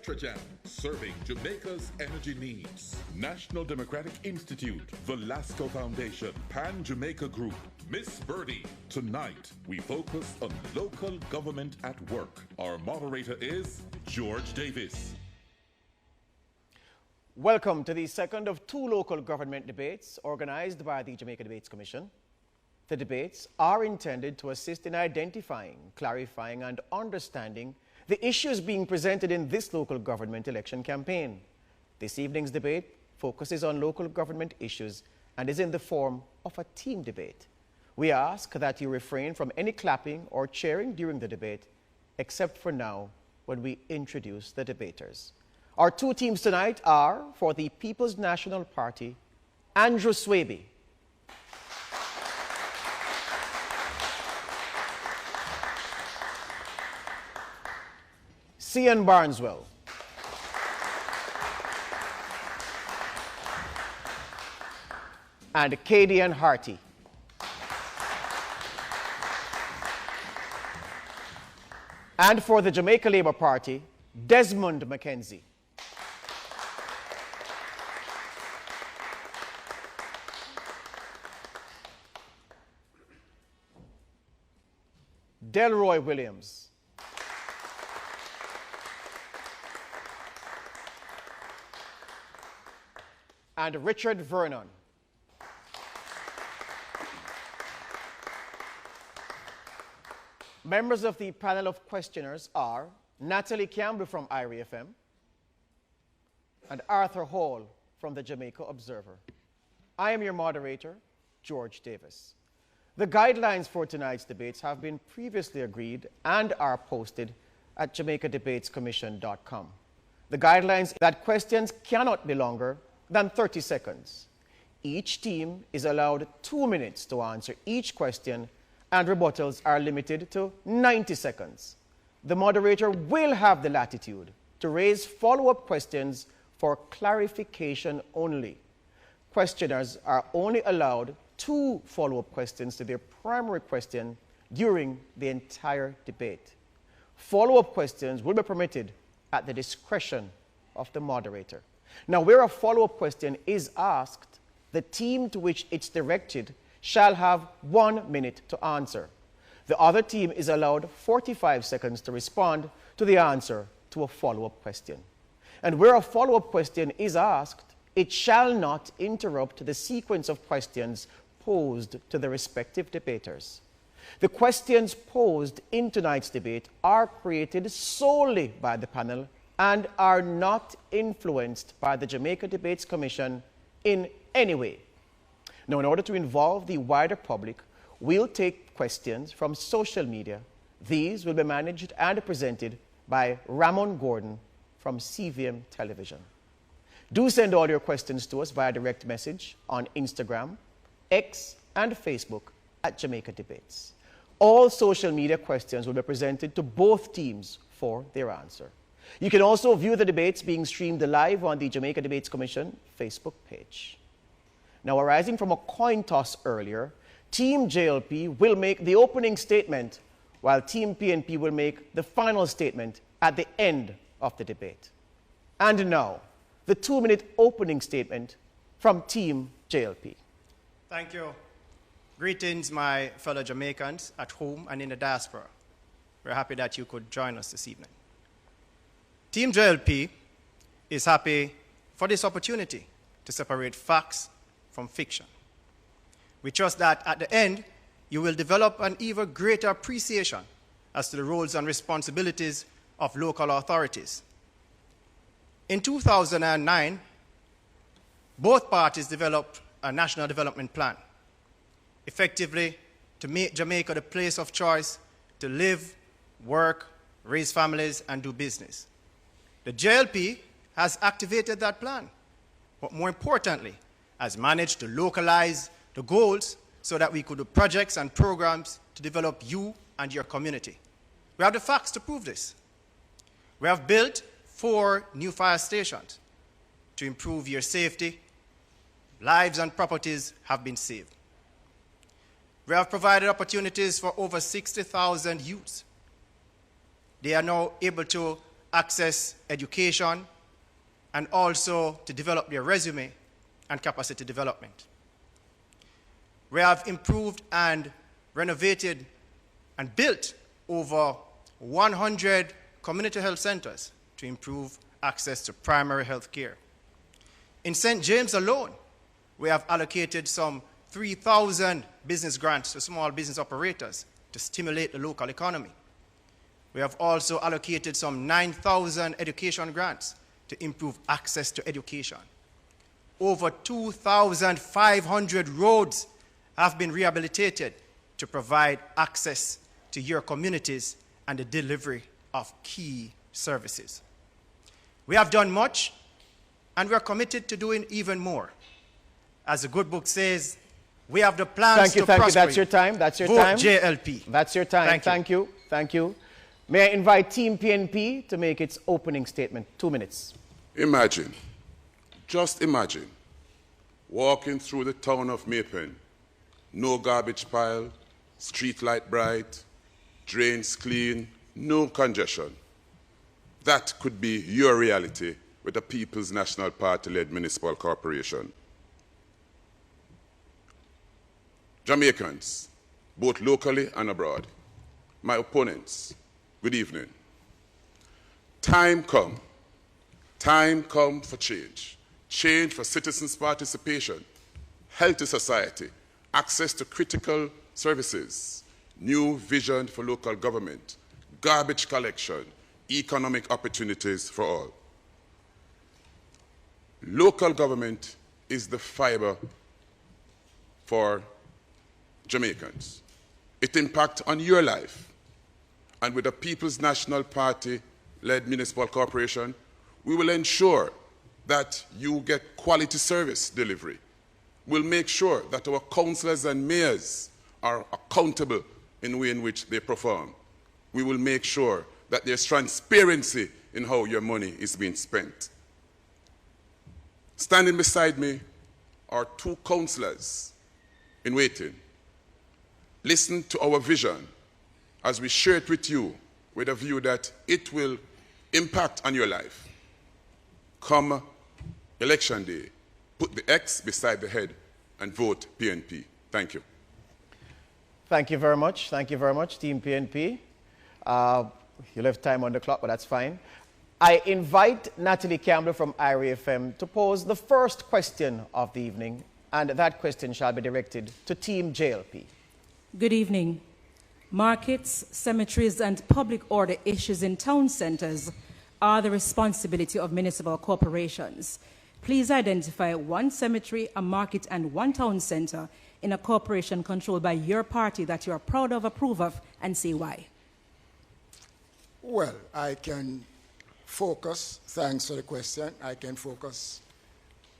Jam, serving Jamaica's energy needs. National Democratic Institute, Velasco Foundation, Pan Jamaica Group, Miss Birdie. Tonight, we focus on local government at work. Our moderator is George Davis. Welcome to the second of two local government debates organized by the Jamaica Debates Commission. The debates are intended to assist in identifying, clarifying, and understanding the issues being presented in this local government election campaign. This evening's debate focuses on local government issues and is in the form of a team debate. We ask that you refrain from any clapping or cheering during the debate, except for now when we introduce the debaters. Our two teams tonight are, for the People's National Party, Andrew Swaby. Cian Barneswell. And Cadian Harty. And for the Jamaica Labour Party, Desmond McKenzie. Delroy Williams. And Richard Vernon. Members of the panel of questioners are Natalie Campbell from IRI FM and Arthur Hall from the Jamaica Observer. I am your moderator, George Davis. The guidelines for tonight's debates have been previously agreed and are posted at JamaicaDebatesCommission.com. The guidelines that questions cannot be longer than 30 seconds. Each team is allowed 2 minutes to answer each question, and rebuttals are limited to 90 seconds. The moderator will have the latitude to raise follow-up questions for clarification only. Questioners are only allowed 2 follow-up questions to their primary question during the entire debate. Follow-up questions will be permitted at the discretion of the moderator. Now, where a follow-up question is asked, the team to which it's directed shall have 1 minute to answer. The other team is allowed 45 seconds to respond to the answer to a follow-up question. And where a follow-up question is asked, it shall not interrupt the sequence of questions posed to the respective debaters. The questions posed in tonight's debate are created solely by the panel and are not influenced by the Jamaica Debates Commission in any way. Now, in order to involve the wider public, we'll take questions from social media. These will be managed and presented by Ramon Gordon from CVM Television. Do send all your questions to us via direct message on Instagram, X, and Facebook at Jamaica Debates. All social media questions will be presented to both teams for their answer. You can also view the debates being streamed live on the Jamaica Debates Commission Facebook page. Now, arising from a coin toss earlier, Team JLP will make the opening statement, while Team PNP will make the final statement at the end of the debate. And now, the 2-minute opening statement from Team JLP. Thank you. Greetings, my fellow Jamaicans at home and in the diaspora. We're happy that you could join us this evening. Team JLP is happy for this opportunity to separate facts from fiction. We trust that at the end, you will develop an even greater appreciation as to the roles and responsibilities of local authorities. In 2009, both parties developed a national development plan, effectively to make Jamaica the place of choice to live, work, raise families, and do business. The JLP has activated that plan, but more importantly, has managed to localize the goals so that we could do projects and programs to develop you and your community. We have the facts to prove this. We have built 4 new fire stations to improve your safety. Lives and properties have been saved. We have provided opportunities for over 60,000 youths. They are now able to access education, and also to develop their resume and capacity development. We have improved and renovated and built over 100 community health centers to improve access to primary health care. In St. James alone, we have allocated some 3,000 business grants to small business operators to stimulate the local economy. We have also allocated some 9,000 education grants to improve access to education. Over 2,500 roads have been rehabilitated to provide access to your communities and the delivery of key services. We have done much, and we are committed to doing even more. As the good book says, we have the plans to prosper. Thank you. That's your time. That's your Vote time. JLP. That's your time. Thank you. Thank you. May I invite Team PNP to make its opening statement? 2 minutes. Imagine, just imagine, walking through the town of Maypen, no garbage pile, street light bright, drains clean, no congestion. That could be your reality with the People's National Party-led municipal corporation. Jamaicans, both locally and abroad, my opponents, good evening. Time come for change. Change for citizens' participation, healthy society, access to critical services, new vision for local government, garbage collection, economic opportunities for all. Local government is the fiber for Jamaicans. It impacts on your life. And with the People's National Party-led municipal corporation, we will ensure that you get quality service delivery. We'll make sure that our councillors and mayors are accountable in the way in which they perform. We will make sure that there's transparency in how your money is being spent. Standing beside me are 2 councillors in waiting. Listen to our vision as we share it with you with a view that it will impact on your life. Come election day, put the X beside the head and vote PNP. Thank you. Thank you very much. Thank you very much, Team PNP. You left time on the clock, but that's fine. I invite Natalie Campbell from IRFM to pose the first question of the evening, and that question shall be directed to Team JLP. Good evening. Markets, cemeteries, and public order issues in town centers are the responsibility of municipal corporations. Please identify 1 cemetery, a market, and 1 town center in a corporation controlled by your party that you are proud of, approve of, and say why. Well, I can focus, thanks for the question, I can focus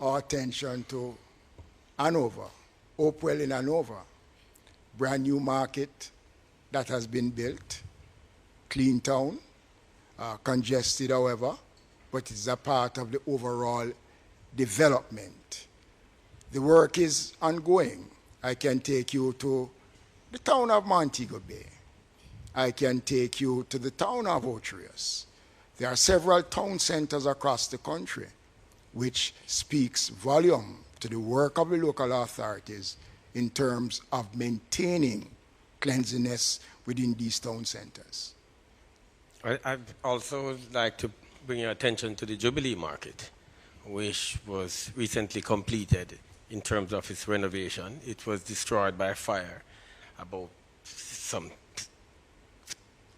our attention to Hanover, Hopewell in Hanover, brand new market that has been built, clean town, congested however, but it's a part of the overall development. The work is ongoing. I can take you to the town of Montego Bay. I can take you to the town of Otrius. There are several town centers across the country, which speaks volume to the work of the local authorities in terms of maintaining cleanliness within these town centers. I'd also like to bring your attention to the Jubilee Market, which was recently completed in terms of its renovation. It was destroyed by fire about some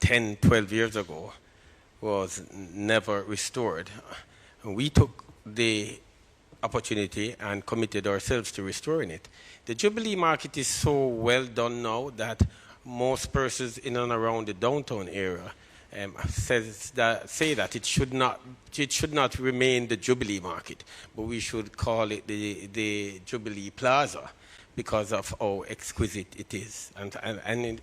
10, 12 years ago, was never restored. We took the opportunity and committed ourselves to restoring it. The Jubilee Market is so well done now that most persons in and around the downtown area say that it should not remain the Jubilee Market, but we should call it the Jubilee Plaza because of how exquisite it is. And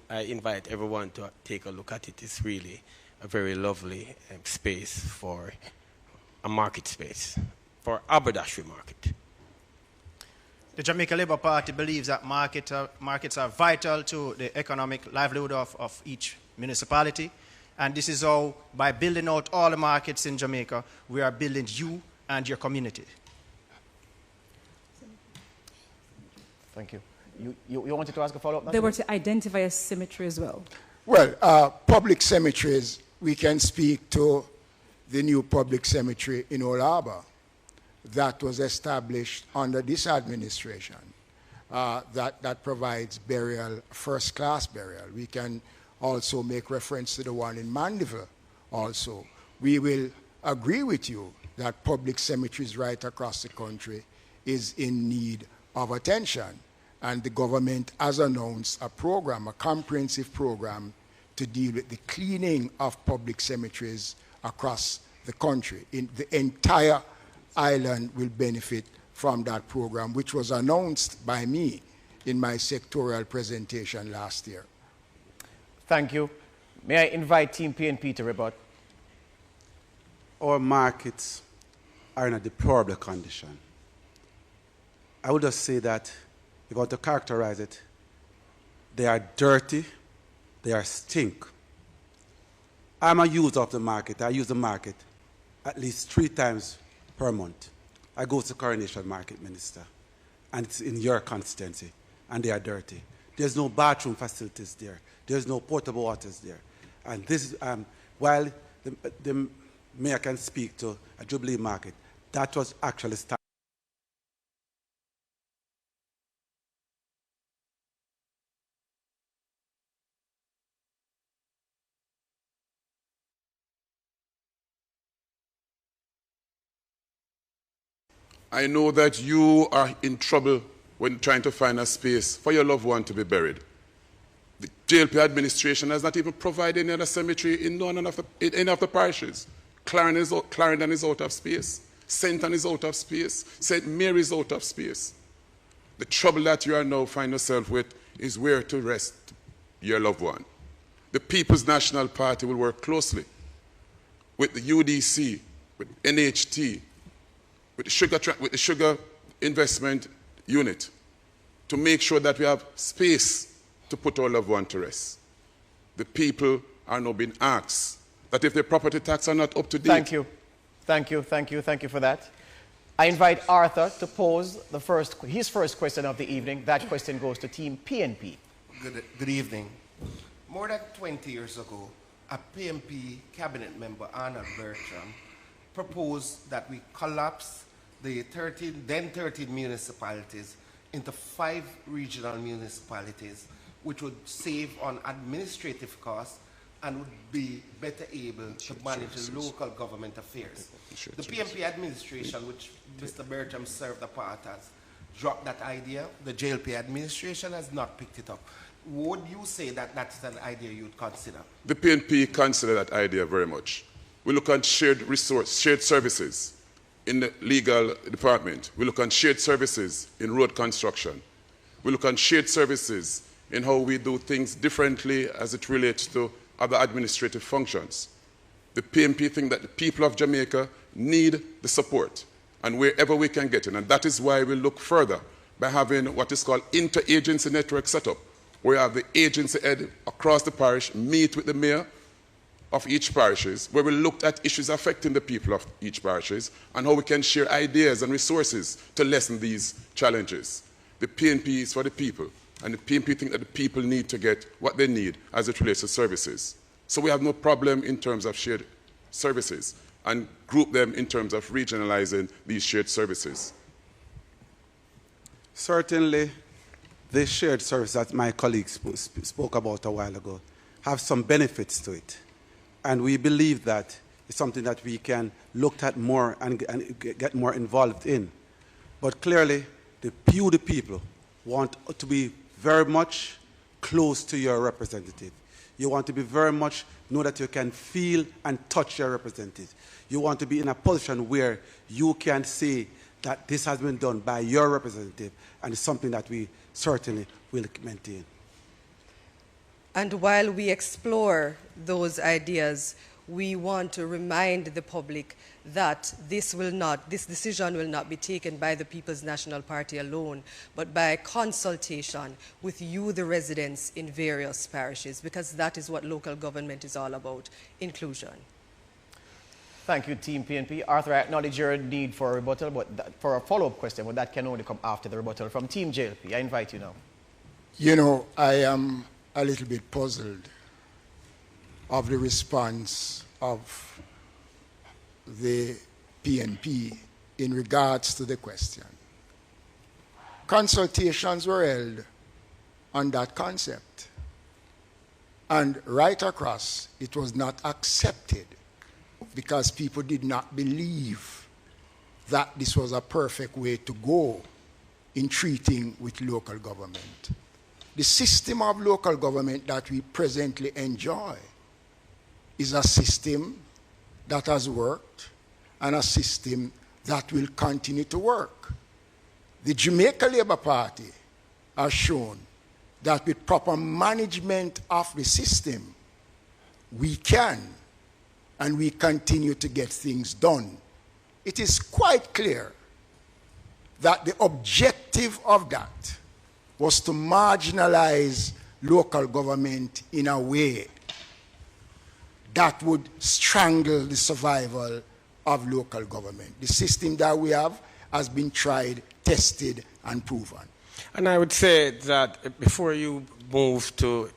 I invite everyone to take a look at it. It's really a very lovely space for a market space, for haberdashery market. The Jamaica Labour Party believes that markets are vital to the economic livelihood of each municipality. And this is how, by building out all the markets in Jamaica, we are building you and your community. Thank you. You wanted to ask a follow-up? They were to identify a cemetery as well. Well, public cemeteries, we can speak to the new public cemetery in Old Harbour that was established under this administration that provides burial, first-class burial. We can also make reference to the one in Mandeville also. We will agree with you that public cemeteries right across the country is in need of attention. And the government has announced a program, a comprehensive program, to deal with the cleaning of public cemeteries across the country. The entire island will benefit from that program, which was announced by me in my sectorial presentation last year. Thank you. May I invite Team PNP to rebut? Our markets are in a deplorable condition. I would just say that, if you want to characterize it, they are dirty, they are stink. I'm a user of the market. I use the market at least 3 times per month. I go to Coronation Market, Minister, and it's in your constituency, and they are dirty. There's no bathroom facilities there. There's no portable waters there. And this is, while the mayor can speak to a Jubilee market, that was actually started. I know that you are in trouble when trying to find a space for your loved one to be buried. The JLP administration has not even provided any other cemetery in any of the parishes. Clarendon is out of space. Senton is out of space. St. Mary is out of space. The trouble that you are now finding yourself with is where to rest your loved one. The People's National Party will work closely with the UDC, with NHT, with the Sugar Investment Unit to make sure that we have space to put our loved one to rest. The people are now being asked that if their property tax are not up to date. Thank you. Thank you, thank you, thank you for that. I invite Arthur to pose his first question of the evening. That question goes to Team PNP. Good evening. More than 20 years ago, a PNP cabinet member, Arnold Bertram, proposed that we collapse the 13 municipalities into 5 regional municipalities, which would save on administrative costs and would be better able to manage local government affairs. The PNP administration, which Mr. Bertram served a part as, dropped that idea. The JLP administration has not picked it up. Would you say that that's an idea you'd consider? The PNP consider that idea very much. We look at shared services in the legal department. We look at shared services in road construction. We look at shared services in how we do things differently as it relates to other administrative functions. The PNP think that the people of Jamaica need the support, and wherever we can get it. And that is why we look further by having what is called interagency network set up, where you have the agency head across the parish meet with the mayor of each parishes, where we looked at issues affecting the people of each parishes and how we can share ideas and resources to lessen these challenges. The PNP is for the people, and the PNP think that the people need to get what they need as it relates to services. So we have no problem in terms of shared services and group them in terms of regionalizing these shared services. Certainly, the shared service that my colleagues spoke about a while ago have some benefits to it. And we believe that it's something that we can look at more and get more involved in. But clearly, the people want to be very much close to your representative. You want to be very much know that you can feel and touch your representative. You want to be in a position where you can say that this has been done by your representative, and it's something that we certainly will maintain. And while we explore those ideas, we want to remind the public that this decision will not be taken by the People's National Party alone, but by consultation with you, the residents in various parishes, because that is what local government is all about, inclusion. Thank you, Team PNP. Arthur, I acknowledge your need for a rebuttal, but for a follow-up question, but that can only come after the rebuttal. From Team JLP, I invite you now. You know, I am a little bit puzzled of the response of the PNP in regards to the question. Consultations were held on that concept, and right across it was not accepted because people did not believe that this was a perfect way to go in treating with local government. The system of local government that we presently enjoy is a system that has worked and a system that will continue to work. The Jamaica Labour Party has shown that with proper management of the system, we can and we continue to get things done. It is quite clear that the objective of that was to marginalize local government in a way that would strangle the survival of local government. The system that we have has been tried, tested, and proven. And I would say that before you move to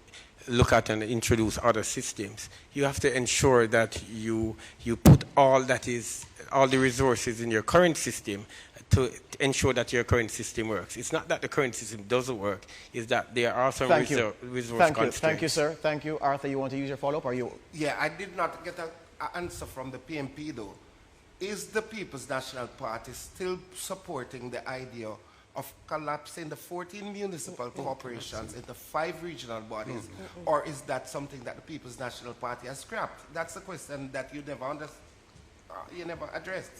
look at and introduce other systems, you have to ensure that you put all the resources in your current system to ensure that your current system works. It's not that the current system doesn't work, it's that there are some resource constraints. Thank you, sir. Thank you. Arthur, you want to use your follow-up, or you? Yeah, I did not get an answer from the PNP, though. Is the People's National Party still supporting the idea of collapsing the 14 municipal corporations into 5 regional bodies, or is that something that the People's National Party has scrapped? That's a question that you never addressed.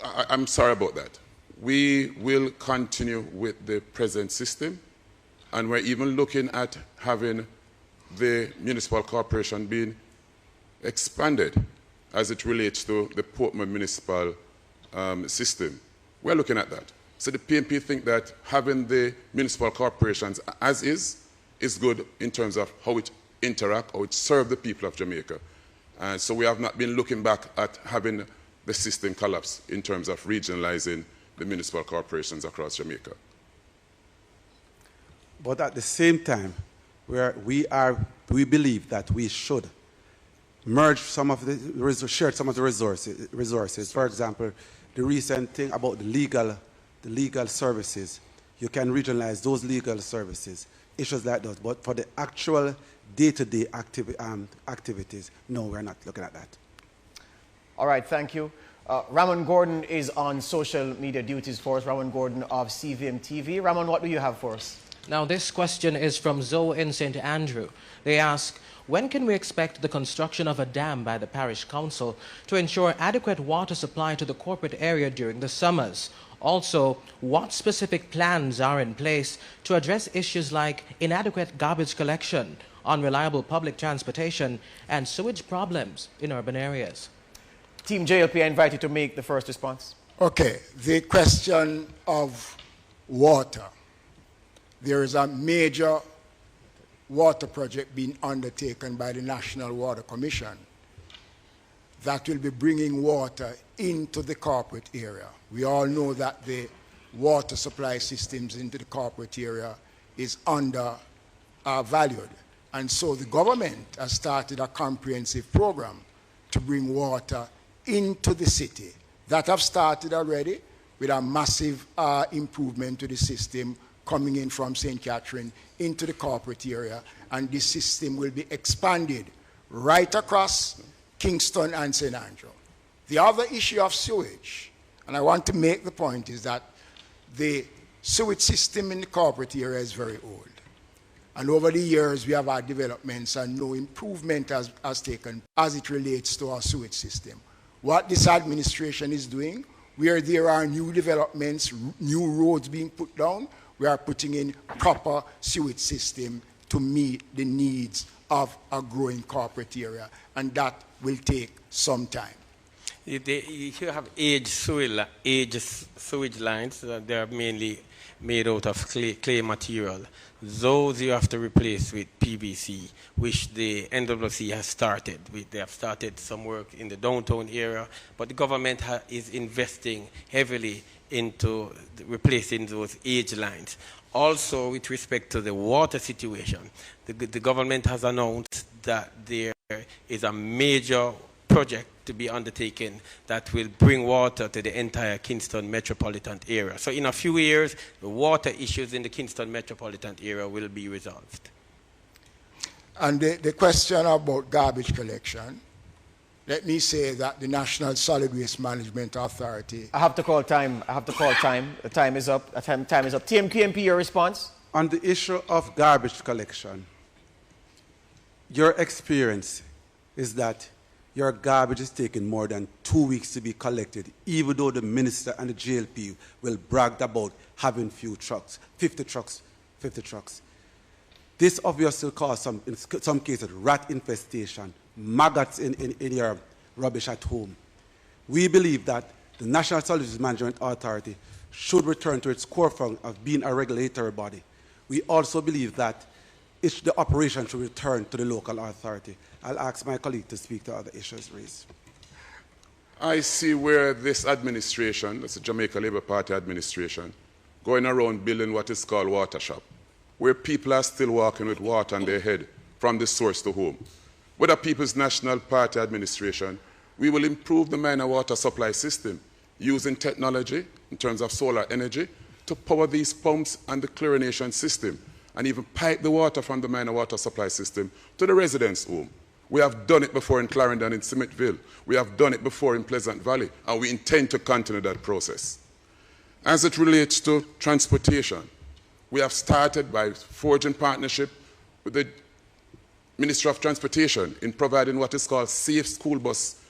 I'm sorry about that. We will continue with the present system, and we're even looking at having the municipal corporation being expanded as it relates to the Portman municipal system. We're looking at that. So the PNP think that having the municipal corporations as is good in terms of how it interact, how it serve the people of Jamaica. So we have not been looking back at having the system collapse in terms of regionalizing the municipal corporations across Jamaica. But at the same time, we believe that we should merge some of share some of the resources. For example, the recent thing about the legal services, you can regionalize those legal services, issues like that. But for the actual day-to-day activities, no, we're not looking at that. All right, thank you. Ramon Gordon is on social media duties for us. Ramon Gordon of CVM TV. Ramon, what do you have for us? Now, this question is from Zoe in St. Andrew. They ask, when can we expect the construction of a dam by the parish council to ensure adequate water supply to the corporate area during the summers? Also, what specific plans are in place to address issues like inadequate garbage collection, unreliable public transportation, and sewage problems in urban areas? Team JLP, I invite you to make the first response. Okay, the question of water. There is a major water project being undertaken by the National Water Commission that will be bringing water into the corporate area. We all know that the water supply systems into the corporate area is undervalued. And so the government has started a comprehensive program to bring water into the city. That have started already with a massive improvement to the system coming in from St. Catherine into the corporate area, and this system will be expanded right across Kingston and St. Andrew. The other issue of sewage, and I want to make the point, is that the sewage system in the corporate area is very old. And over the years, we have had developments and no improvement has taken as it relates to our sewage system. What this administration is doing, where there are new developments, new roads being put down, we are putting in proper sewage system to meet the needs of a growing corporate area. And that will take some time. If you have aged sewage lines, they are mainly made out of clay material. Those you have to replace with PVC, which the NWC has started. They have started some work in the downtown area, but the government is investing heavily into replacing those age lines. Also, with respect to the water situation, the government has announced that there is a major project to be undertaken that will bring water to the entire Kingston metropolitan area. So in a few years, the water issues in the Kingston metropolitan area will be resolved. And the question about garbage collection, let me say that the National Solid Waste Management Authority... I have to call time. The time is up. Time is up. TMQMP, your response? On the issue of garbage collection, your experience is that your garbage is taking more than 2 weeks to be collected, even though the minister and the JLP will brag about having few trucks, 50 trucks. This obviously causes, in some cases, rat infestation, maggots in your rubbish at home. We believe that the National Solid Waste Management Authority should return to its core function of being a regulatory body. We also believe that the operation should return to the local authority. I'll ask my colleague to speak to other issues raised. I see where this administration, that's the Jamaica Labour Party administration, going around building what is called water shop, where people are still walking with water on their head from the source to home. With the People's National Party administration, we will improve the minor water supply system using technology in terms of solar energy to power these pumps and the chlorination system, and even pipe the water from the minor water supply system to the residents' home. We have done it before in Clarendon and Smithville. We have done it before in Pleasant Valley, and we intend to continue that process. As it relates to transportation, we have started by forging partnership with the Ministry of Transportation in providing what is called safe school bus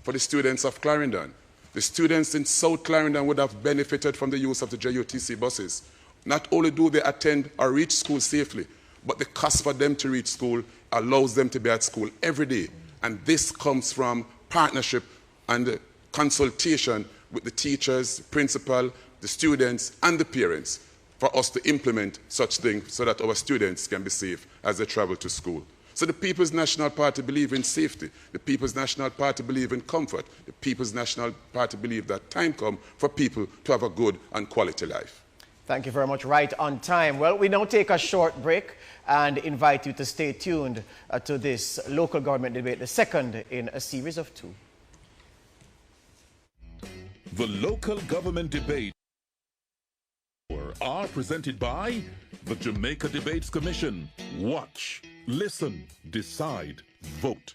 for the students of Clarendon. The students in South Clarendon would have benefited from the use of the JUTC buses. Not only do they attend or reach school safely, but the cost for them to reach school allows them to be at school every day. And this comes from partnership and consultation with the teachers, the principal, the students, and the parents for us to implement such things so that our students can be safe as they travel to school. So the People's National Party believe in safety. The People's National Party believe in comfort. The People's National Party believe that time comes for people to have a good and quality life. Thank you very much. Right on time. Well, we now take a short break and invite you to stay tuned to this local government debate, the second in a series of 2. The local government debate are presented by the Jamaica Debates Commission. Watch, listen, decide, vote.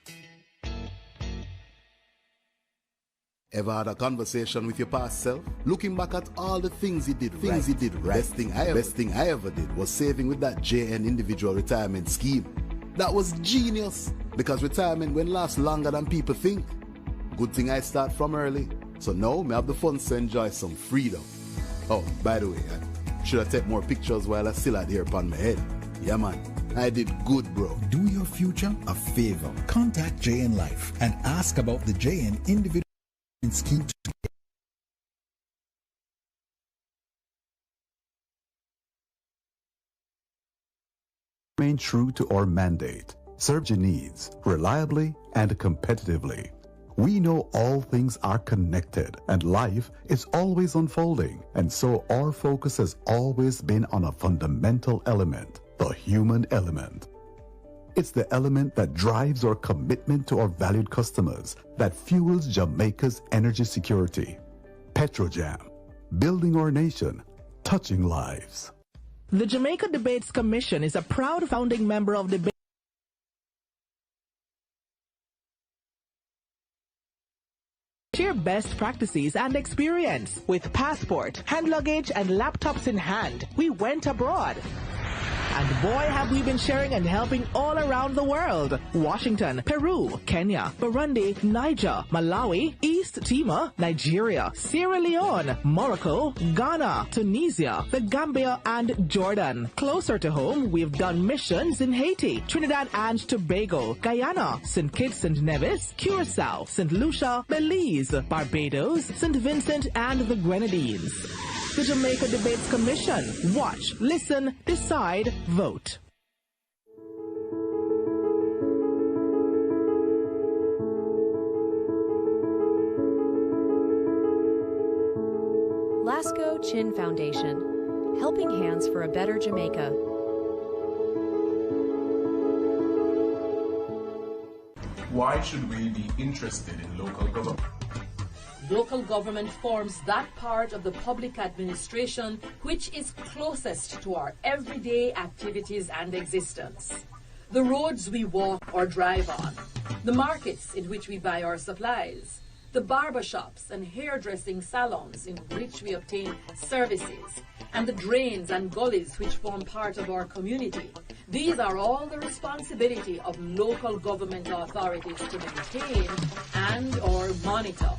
Ever had a conversation with your past self? Looking back at all the things you did right. Best thing I ever did was saving with that JN individual retirement scheme. That was genius, because retirement won't last longer than people think. Good thing I start from early, so now I have the funds to enjoy some freedom. Oh, by the way, I should have taken more pictures while I still had hair upon my head. Yeah, man, I did good, bro. Do your future a favor. Contact JN Life and ask about the JN individual scheme. Remain true to our mandate. Serve your needs reliably and competitively. We know all things are connected and life is always unfolding, and so our focus has always been on a fundamental element, the human element. It's the element that drives our commitment to our valued customers, that fuels Jamaica's energy security. Petrojam, building our nation, touching lives. The Jamaica Debates Commission is a proud founding member of the Share best practices and experience. With passport, hand luggage, and laptops in hand, we went abroad. And boy, have we been sharing and helping all around the world. Washington, Peru, Kenya, Burundi, Niger, Malawi, East Timor, Nigeria, Sierra Leone, Morocco, Ghana, Tunisia, the Gambia, and Jordan. Closer to home, we've done missions in Haiti, Trinidad and Tobago, Guyana, St. Kitts and Nevis, Curacao, St. Lucia, Belize, Barbados, St. Vincent, and the Grenadines. The Jamaica Debates Commission. Watch, listen, decide, vote. Lasco Chin Foundation, helping hands for a better Jamaica. Why should we be interested in local government? Local government forms that part of the public administration which is closest to our everyday activities and existence. The roads we walk or drive on, the markets in which we buy our supplies, the barbershops and hairdressing salons in which we obtain services, and the drains and gullies which form part of our community. These are all the responsibility of local government authorities to maintain and or monitor.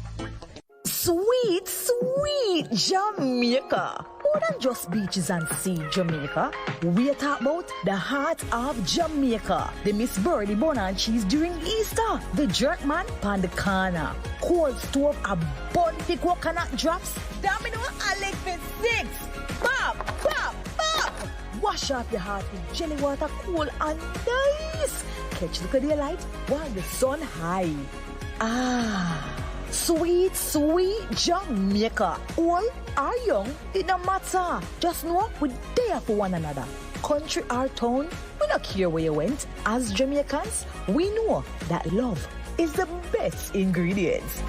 Sweet, sweet Jamaica. More than just beaches and sea, Jamaica. We talk about the heart of Jamaica. The Miss Birdie bun and cheese during Easter. The jerk man pan the corner. Cold stove, a bunty coconut drops. Domino and leg for 6. Pop, pop, pop. Wash off your heart with jelly water, cool and nice. Catch the daylight while the sun high. Ah. Sweet, sweet Jamaica. Old or young, it don't matter. Just know we're there for one another. Country or town, we don't care where you went. As Jamaicans, we know that love is the best ingredients.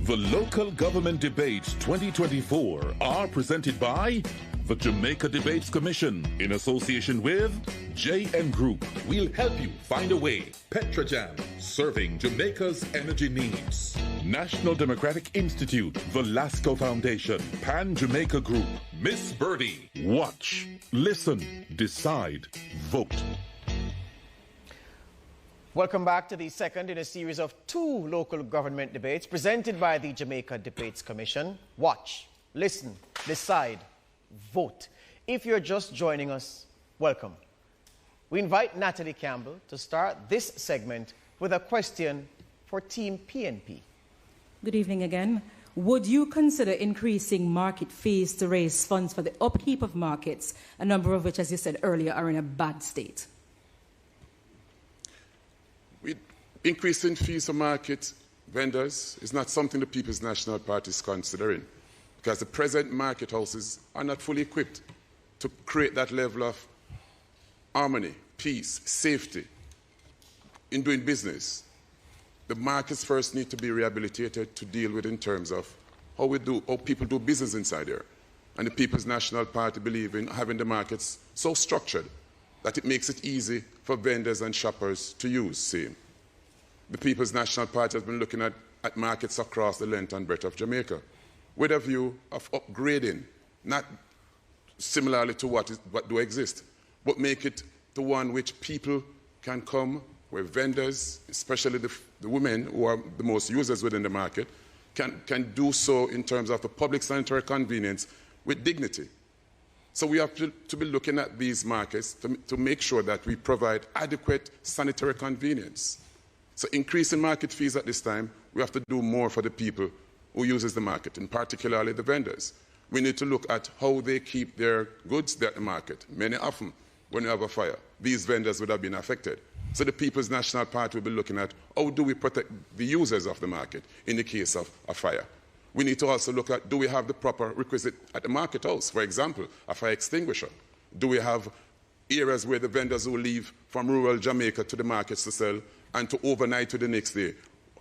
The Local Government Debates 2024 are presented by the Jamaica Debates Commission in association with JN Group. We'll help you find a way. Petrojam, serving Jamaica's energy needs. National Democratic Institute, the Lasco Foundation, Pan Jamaica Group, Miss Birdie. Watch, listen, decide, vote. Welcome back to the second in a series of 2 local government debates presented by the Jamaica Debates Commission. Watch, listen, decide, vote. If you're just joining us, welcome. We invite Natalie Campbell to start this segment with a question for Team PNP. Good evening again. Would you consider increasing market fees to raise funds for the upkeep of markets, a number of which, as you said earlier, are in a bad state? Increasing fees for market vendors is not something the People's National Party is considering, because the present market houses are not fully equipped to create that level of harmony, peace, safety in doing business. The markets first need to be rehabilitated to deal with in terms of how people do business inside there. And the People's National Party believe in having the markets so structured that it makes it easy for vendors and shoppers to use. Same. The People's National Party has been looking at markets across the length and breadth of Jamaica with a view of upgrading, not similarly to what do exist, but make it the one which people can come, where vendors, especially the women who are the most users within the market, can do so in terms of the public sanitary convenience with dignity. So we have to be looking at these markets to make sure that we provide adequate sanitary convenience. So increasing market fees at this time, we have to do more for the people who uses the market, and particularly the vendors. We need to look at how they keep their goods there at the market. Many of them, when you have a fire, these vendors would have been affected. So the People's National Party will be looking at how do we protect the users of the market in the case of a fire. We need to also look at, do we have the proper requisite at the market house? For example, a fire extinguisher. Do we have areas where the vendors who leave from rural Jamaica to the markets to sell and to overnight to the next day,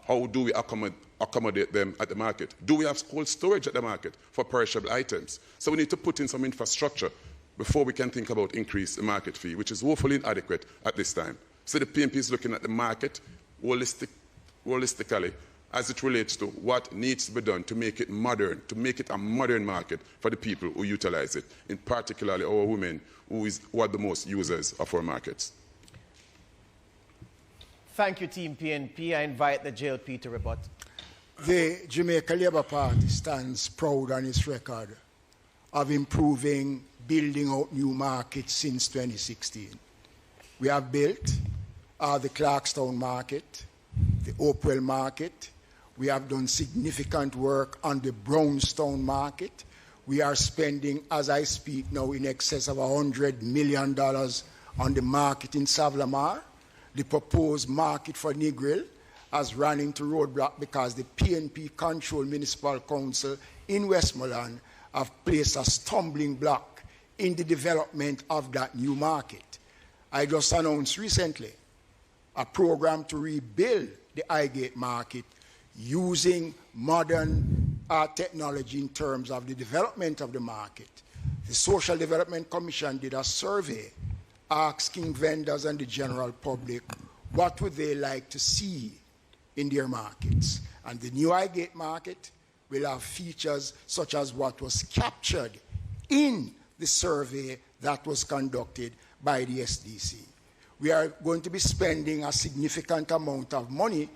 how do we accommodate them at the market? Do we have cold storage at the market for perishable items? So we need to put in some infrastructure before we can think about increase the market fee, which is woefully inadequate at this time. So the PNP is looking at the market holistically as it relates to what needs to be done to make it modern, to make it a modern market for the people who utilize it, in particularly our women who are the most users of our markets. Thank you, Team PNP. I invite the JLP to rebut. The Jamaica Labour Party stands proud on its record of improving, building out new markets since 2016. We have built the Clarkstown market, the Hopewell market. We have done significant work on the Brownstown market. We are spending, as I speak now, in excess of $100 million on the market in Savlamar. The proposed market for Negril has run into roadblock because the PNP-controlled Municipal Council in Westmoreland have placed a stumbling block in the development of that new market. I just announced recently a program to rebuild the Highgate market using modern technology in terms of the development of the market. The Social Development Commission did a survey asking vendors and the general public what would they like to see in their markets. And the new Highgate market will have features such as what was captured in the survey that was conducted by the SDC. We are going to be spending a significant amount of money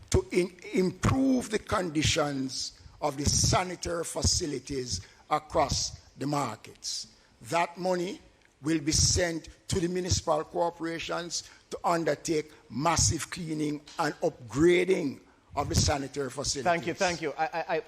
to improve the conditions of the sanitary facilities across the markets. That money will be sent to the municipal corporations to undertake massive cleaning and upgrading of the sanitary facilities. Thank you, thank you.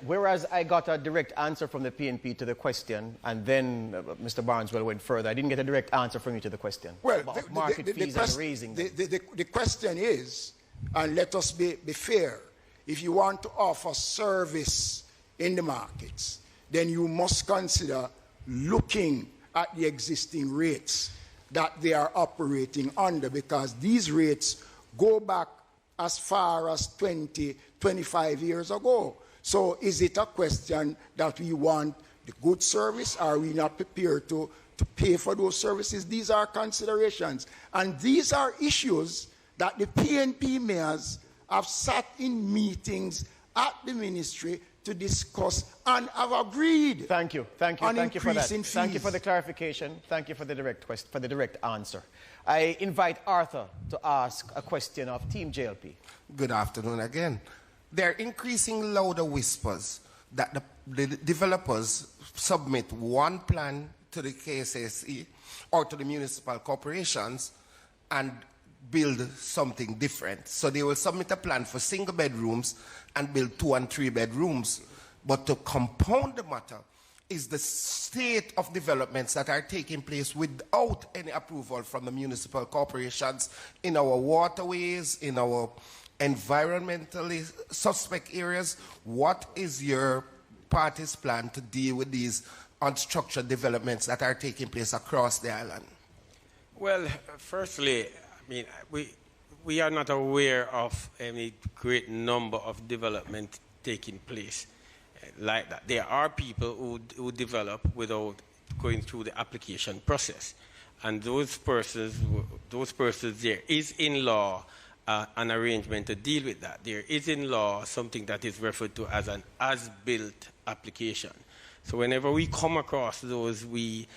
Whereas I got a direct answer from the PNP to the question, and then Mr. Barneswell went further, I didn't get a direct answer from you to the question. Well, the question is, and let us be fair, if you want to offer service in the markets, then you must consider looking at the existing rates that they are operating under, because these rates go back as far as 20, 25 years ago. So is it a question that we want the good service? Are we not prepared to pay for those services? These are considerations. And these are issues that the PNP mayors have sat in meetings at the ministry to discuss and have agreed. Thank you for that. Fees. Thank you for the clarification. Thank you for the direct answer. I invite Arthur to ask a question of Team JLP. Good afternoon again. There are increasing louder whispers that the developers submit one plan to the KSSE or to the municipal corporations and build something different. So they will submit a plan for single bedrooms and build 2 and 3 bedrooms. But to compound the matter is the state of developments that are taking place without any approval from the municipal corporations in our waterways, in our environmentally suspect areas. What is your party's plan to deal with these unstructured developments that are taking place across the island? Well, firstly, I mean, we are not aware of any great number of development taking place like that. There are people who develop without going through the application process. And those persons, there is in law an arrangement to deal with that. There is in law something that is referred to as an as-built application. So whenever we come across those, we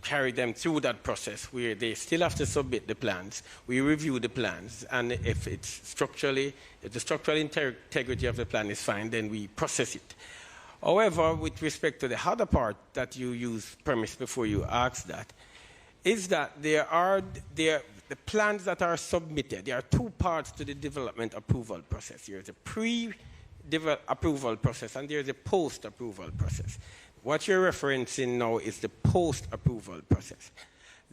carry them through that process where they still have to submit the plans. We review the plans, and if the structural integrity of the plan is fine, then we process it. However, with respect to the other part that you use premise before you ask that, is that the plans that are submitted, there are two parts to the development approval process. There is a pre-approval process and there is a post-approval process. What you're referencing now is the post-approval process.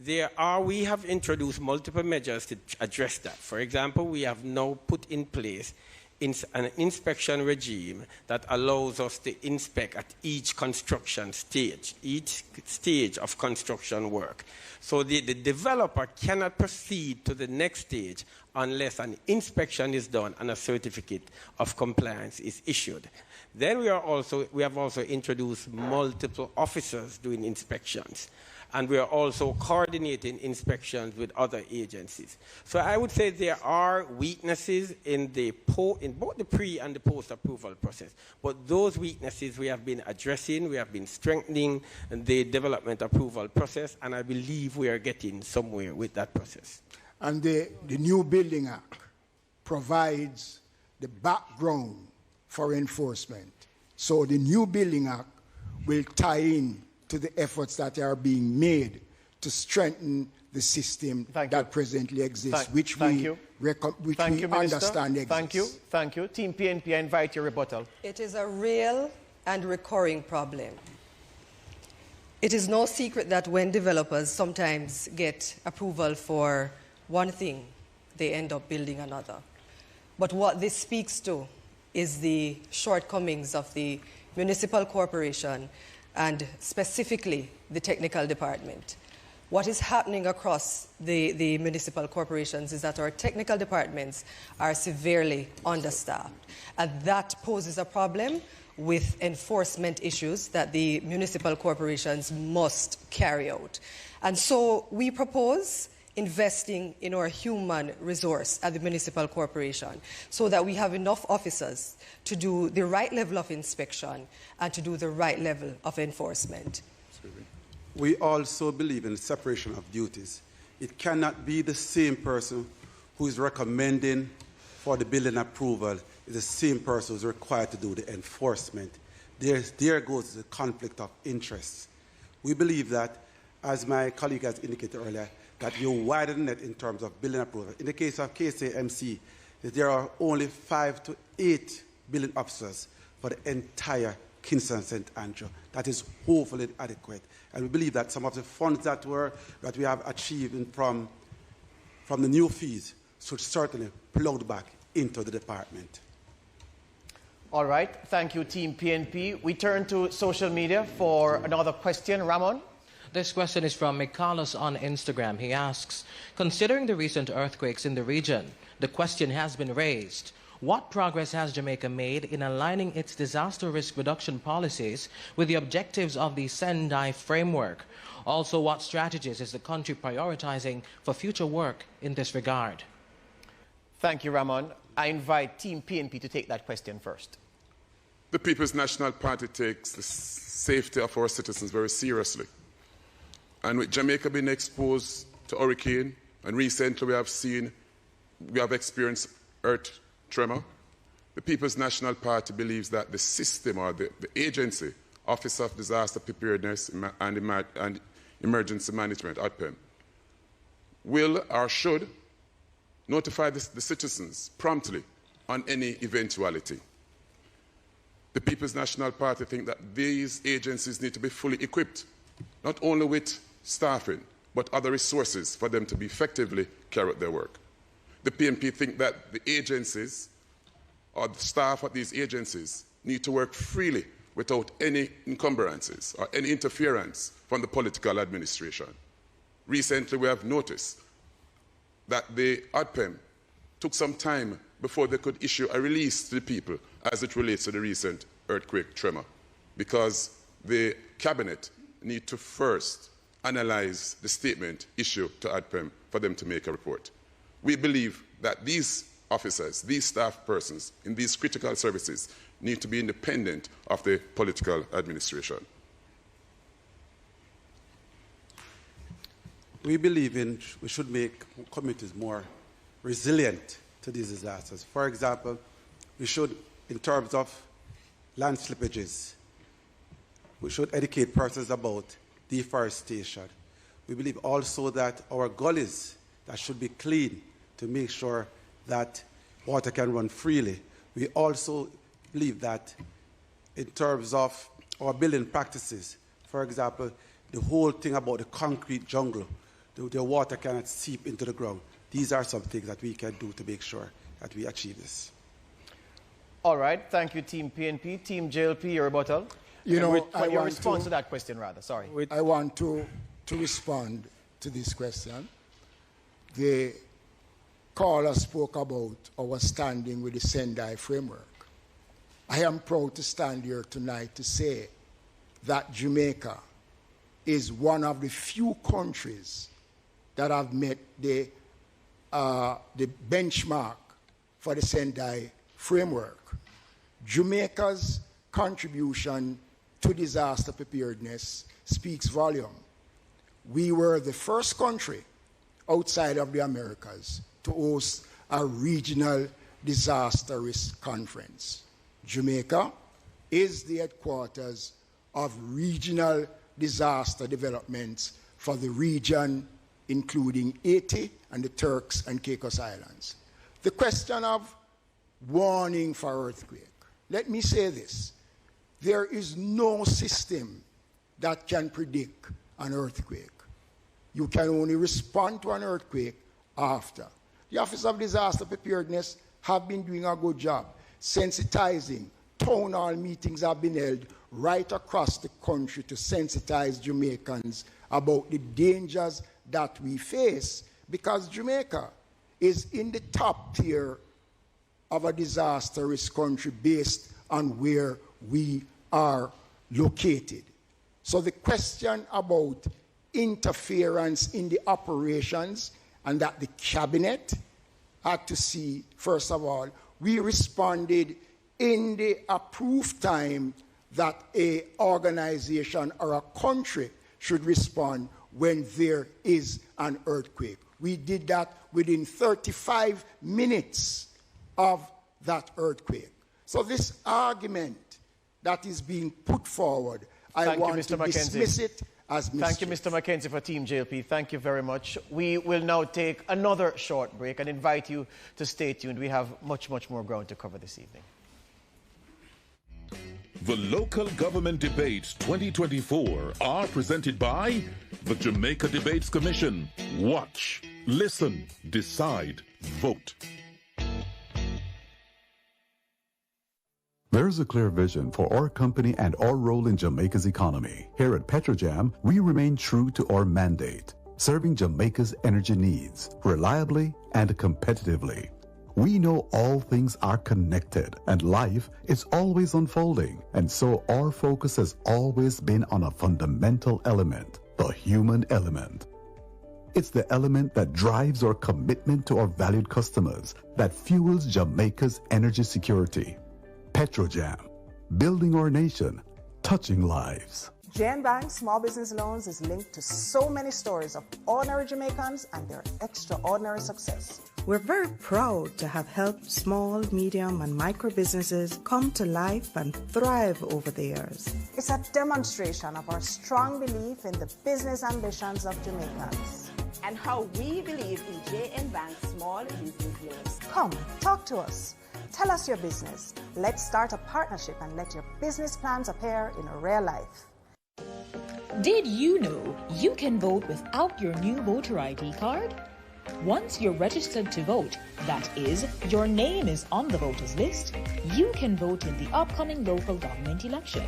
We have introduced multiple measures to address that. For example, we have now put in place an inspection regime that allows us to inspect at each construction stage, each stage of construction work. So the developer cannot proceed to the next stage unless an inspection is done and a certificate of compliance is issued. Then we have also introduced multiple officers doing inspections, and we are also coordinating inspections with other agencies. So I would say there are weaknesses in both the pre and the post-approval process, but those weaknesses we have been addressing, we have been strengthening the development approval process, and I believe we are getting somewhere with that process. And the new Building Act provides the background for enforcement. So the new Building Act will tie in to the efforts that are being made to strengthen the system that presently exists, which we understand exists. Thank you. Team PNP, I invite your rebuttal. It is a real and recurring problem. It is no secret that when developers sometimes get approval for one thing, they end up building another. But what this speaks to is the shortcomings of the municipal corporation and specifically the technical department. What is happening across the municipal corporations is that our technical departments are severely understaffed, and that poses a problem with enforcement issues that the municipal corporations must carry out. And so we propose investing in our human resource at the municipal corporation so that we have enough officers to do the right level of inspection and to do the right level of enforcement. We also believe in separation of duties. It cannot be the same person who is recommending for the building approval is the same person who is required to do the enforcement. There goes the conflict of interest. We believe that, as my colleague has indicated earlier, that you widen it in terms of building approval. In the case of KCMC, there are only 5 to 8 building officers for the entire Kingston St. Andrew. That is hopefully adequate. And we believe that some of the funds that we have achieved from the new fees should certainly plug back into the department. All right. Thank you, Team PNP. We turn to social media for another question. Ramon? This question is from Carlos on Instagram. He asks, considering the recent earthquakes in the region, the question has been raised. What progress has Jamaica made in aligning its disaster risk reduction policies with the objectives of the Sendai framework? Also, what strategies is the country prioritizing for future work in this regard? Thank you, Ramon. I invite Team PNP to take that question first. The People's National Party takes the safety of our citizens very seriously. And with Jamaica being exposed to hurricane, and recently we have experienced earth tremor, the People's National Party believes that the system or the agency, Office of Disaster Preparedness and Emergency Management, ODPEM, will or should notify the citizens promptly on any eventuality. The People's National Party think that these agencies need to be fully equipped, not only with staffing, but other resources for them to be effectively carry out their work. The PNP think that the agencies or the staff at these agencies need to work freely without any encumbrances or any interference from the political administration. Recently, we have noticed that the ODPEM took some time before they could issue a release to the people as it relates to the recent earthquake tremor, because the cabinet need to first analyze the statement issued to ODPEM for them to make a report. We believe that these officers, these staff persons in these critical services need to be independent of the political administration. We believe we should make communities more resilient to these disasters. For example, we should, in terms of land slippages, we should educate persons about deforestation. We believe also that our gullies that should be clean to make sure that water can run freely. We also believe that in terms of our building practices, for example, the whole thing about the concrete jungle, the water cannot seep into the ground. These are some things that we can do to make sure that we achieve this. All right. Thank you, Team PNP. Team JLP, your rebuttal. Your response to that question, rather. Sorry. I want to respond to this question. The caller spoke about our standing with the Sendai framework. I am proud to stand here tonight to say that Jamaica is one of the few countries that have met the benchmark for the Sendai framework. Jamaica's contribution to disaster preparedness speaks volume. We were the first country outside of the Americas to host a regional disaster risk conference. Jamaica is the headquarters of regional disaster developments for the region, including Haiti and the Turks and Caicos Islands. The question of warning for earthquake. Let me say this. There is no system that can predict an earthquake. You can only respond to an earthquake after. The Office of Disaster Preparedness have been doing a good job. Sensitizing, town hall meetings have been held right across the country to sensitize Jamaicans about the dangers that we face, because Jamaica is in the top tier of a disaster risk country based on where we are located. So the question about interference in the operations and that the cabinet had to see, first of all, we responded in the approved time that an organization or a country should respond when there is an earthquake. We did that within 35 minutes of that earthquake. So this argument that is being put forward, I want to dismiss it as mischief. Thank you, Mr. Mackenzie, for Team JLP. Thank you very much. We will now take another short break and invite you to stay tuned. We have much, much more ground to cover this evening. The Local Government Debates 2024 are presented by the Jamaica Debates Commission. Watch, listen, decide, vote. There's a clear vision for our company and our role in Jamaica's economy. Here at PetroJam, we remain true to our mandate, serving Jamaica's energy needs reliably and competitively. We know all things are connected and life is always unfolding, and so our focus has always been on a fundamental element, the human element. It's the element that drives our commitment to our valued customers, that fuels Jamaica's energy security. PetroJam, building our nation, touching lives. JN Bank Small Business Loans is linked to so many stories of ordinary Jamaicans and their extraordinary success. We're very proud to have helped small, medium, and micro businesses come to life and thrive over the years. It's a demonstration of our strong belief in the business ambitions of Jamaicans and how we believe in JN Bank Small Business Loans. Come, talk to us. Tell us your business. Let's start a partnership and let your business plans appear in real life. Did you know you can vote without your new voter ID card? Once you're registered to vote, that is, your name is on the voters list, you can vote in the upcoming local government election.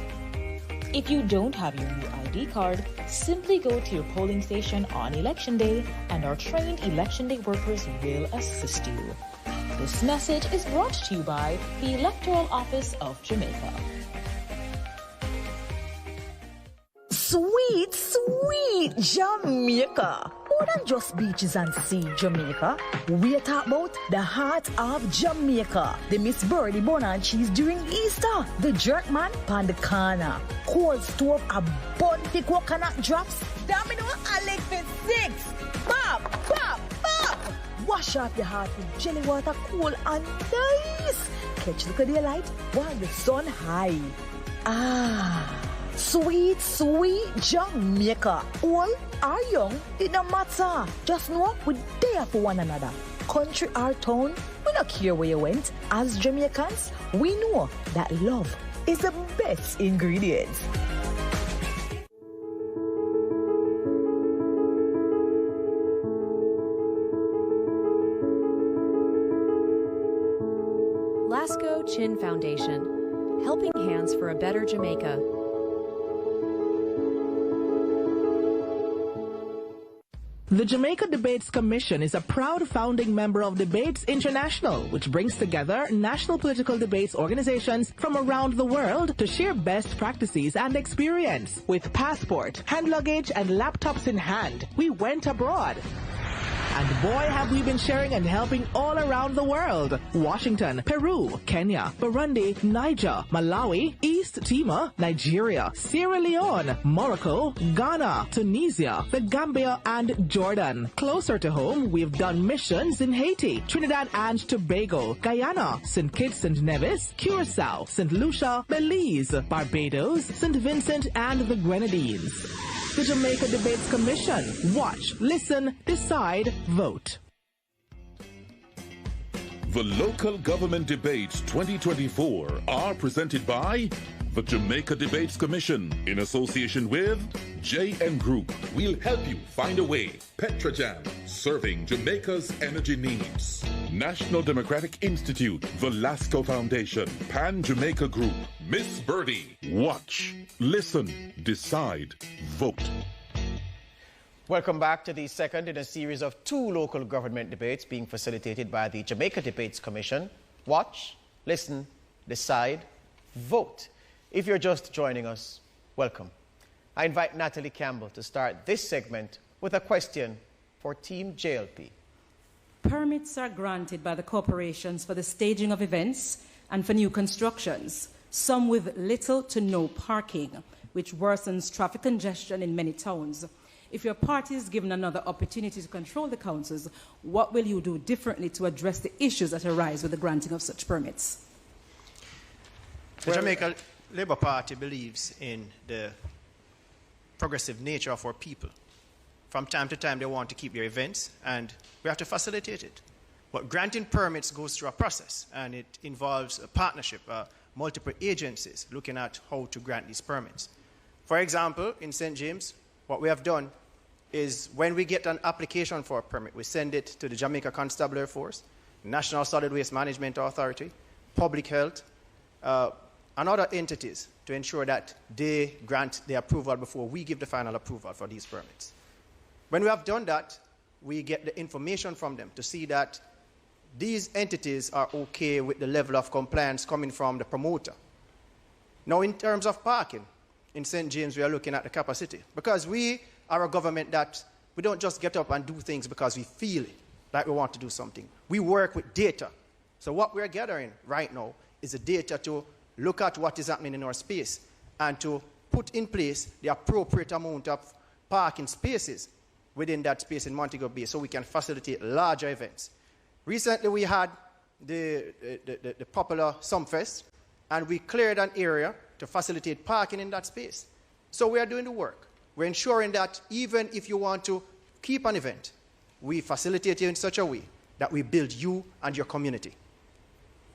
If you don't have your new ID card, simply go to your polling station on election day and our trained election day workers will assist you. This message is brought to you by the Electoral Office of Jamaica. Sweet, sweet Jamaica. More than just beaches and sea, Jamaica. We talk about the heart of Jamaica. The Miss Birdie bun and cheese during Easter. The jerk man pan the corner. Cold stove, a bun thick coconut drops. Domino and leg for 6. Pop, pop, pop. Wash off your heart with jelly water, cool and nice. Catch the daylight while the sun high. Ah. Sweet, sweet Jamaica. Old or young, it don't matter. Just know we're there for one another. Country or town, we don't care where you went. As Jamaicans, we know that love is the best ingredient. Lasco Chin Foundation, helping hands for a better Jamaica. The Jamaica Debates Commission is a proud founding member of Debates International, which brings together national political debates organizations from around the world to share best practices and experience. With passport, hand luggage, and laptops in hand, we went abroad. And boy, have we been sharing and helping all around the world. Washington, Peru, Kenya, Burundi, Niger, Malawi, East Timor, Nigeria, Sierra Leone, Morocco, Ghana, Tunisia, the Gambia, and Jordan. Closer to home, we've done missions in Haiti, Trinidad and Tobago, Guyana, St. Kitts and Nevis, Curacao, St. Lucia, Belize, Barbados, St. Vincent, and the Grenadines. The Jamaica Debates Commission. Watch, listen, decide, vote. The Local Government Debates 2024 are presented by the Jamaica Debates Commission in association with JN Group. We'll help you find a way. Petrojam, serving Jamaica's energy needs. National Democratic Institute, Velasco Foundation, Pan Jamaica Group, Miss Birdie. Watch, listen, decide, vote. Welcome back to the second in a series of 2 local government debates being facilitated by the Jamaica Debates Commission. Watch, listen, decide, vote. If you're just joining us, welcome. I invite Natalie Campbell to start this segment with a question for Team JLP. Permits are granted by the corporations for the staging of events and for new constructions, some with little to no parking, which worsens traffic congestion in many towns. If your party is given another opportunity to control the councils, what will you do differently to address the issues that arise with the granting of such permits? The Jamaica Labour Party believes in the progressive nature of our people. From time to time, they want to keep their events, and we have to facilitate it. But granting permits goes through a process, and it involves a partnership, multiple agencies looking at how to grant these permits. For example, in St. James, what we have done is when we get an application for a permit, we send it to the Jamaica Constabulary Force, National Solid Waste Management Authority, Public Health, and other entities to ensure that they grant the approval before we give the final approval for these permits. When we have done that, we get the information from them to see that these entities are okay with the level of compliance coming from the promoter. Now, in terms of parking, in St. James, we are looking at the capacity, because we are a government that we don't just get up and do things because we feel it, like we want to do something. We work with data. So what we're gathering right now is the data to look at what is happening in our space and to put in place the appropriate amount of parking spaces within that space in Montego Bay so we can facilitate larger events. Recently, we had the popular Sumfest, and we cleared an area to facilitate parking in that space. So we are doing the work. We're ensuring that even if you want to keep an event, we facilitate you in such a way that we build you and your community.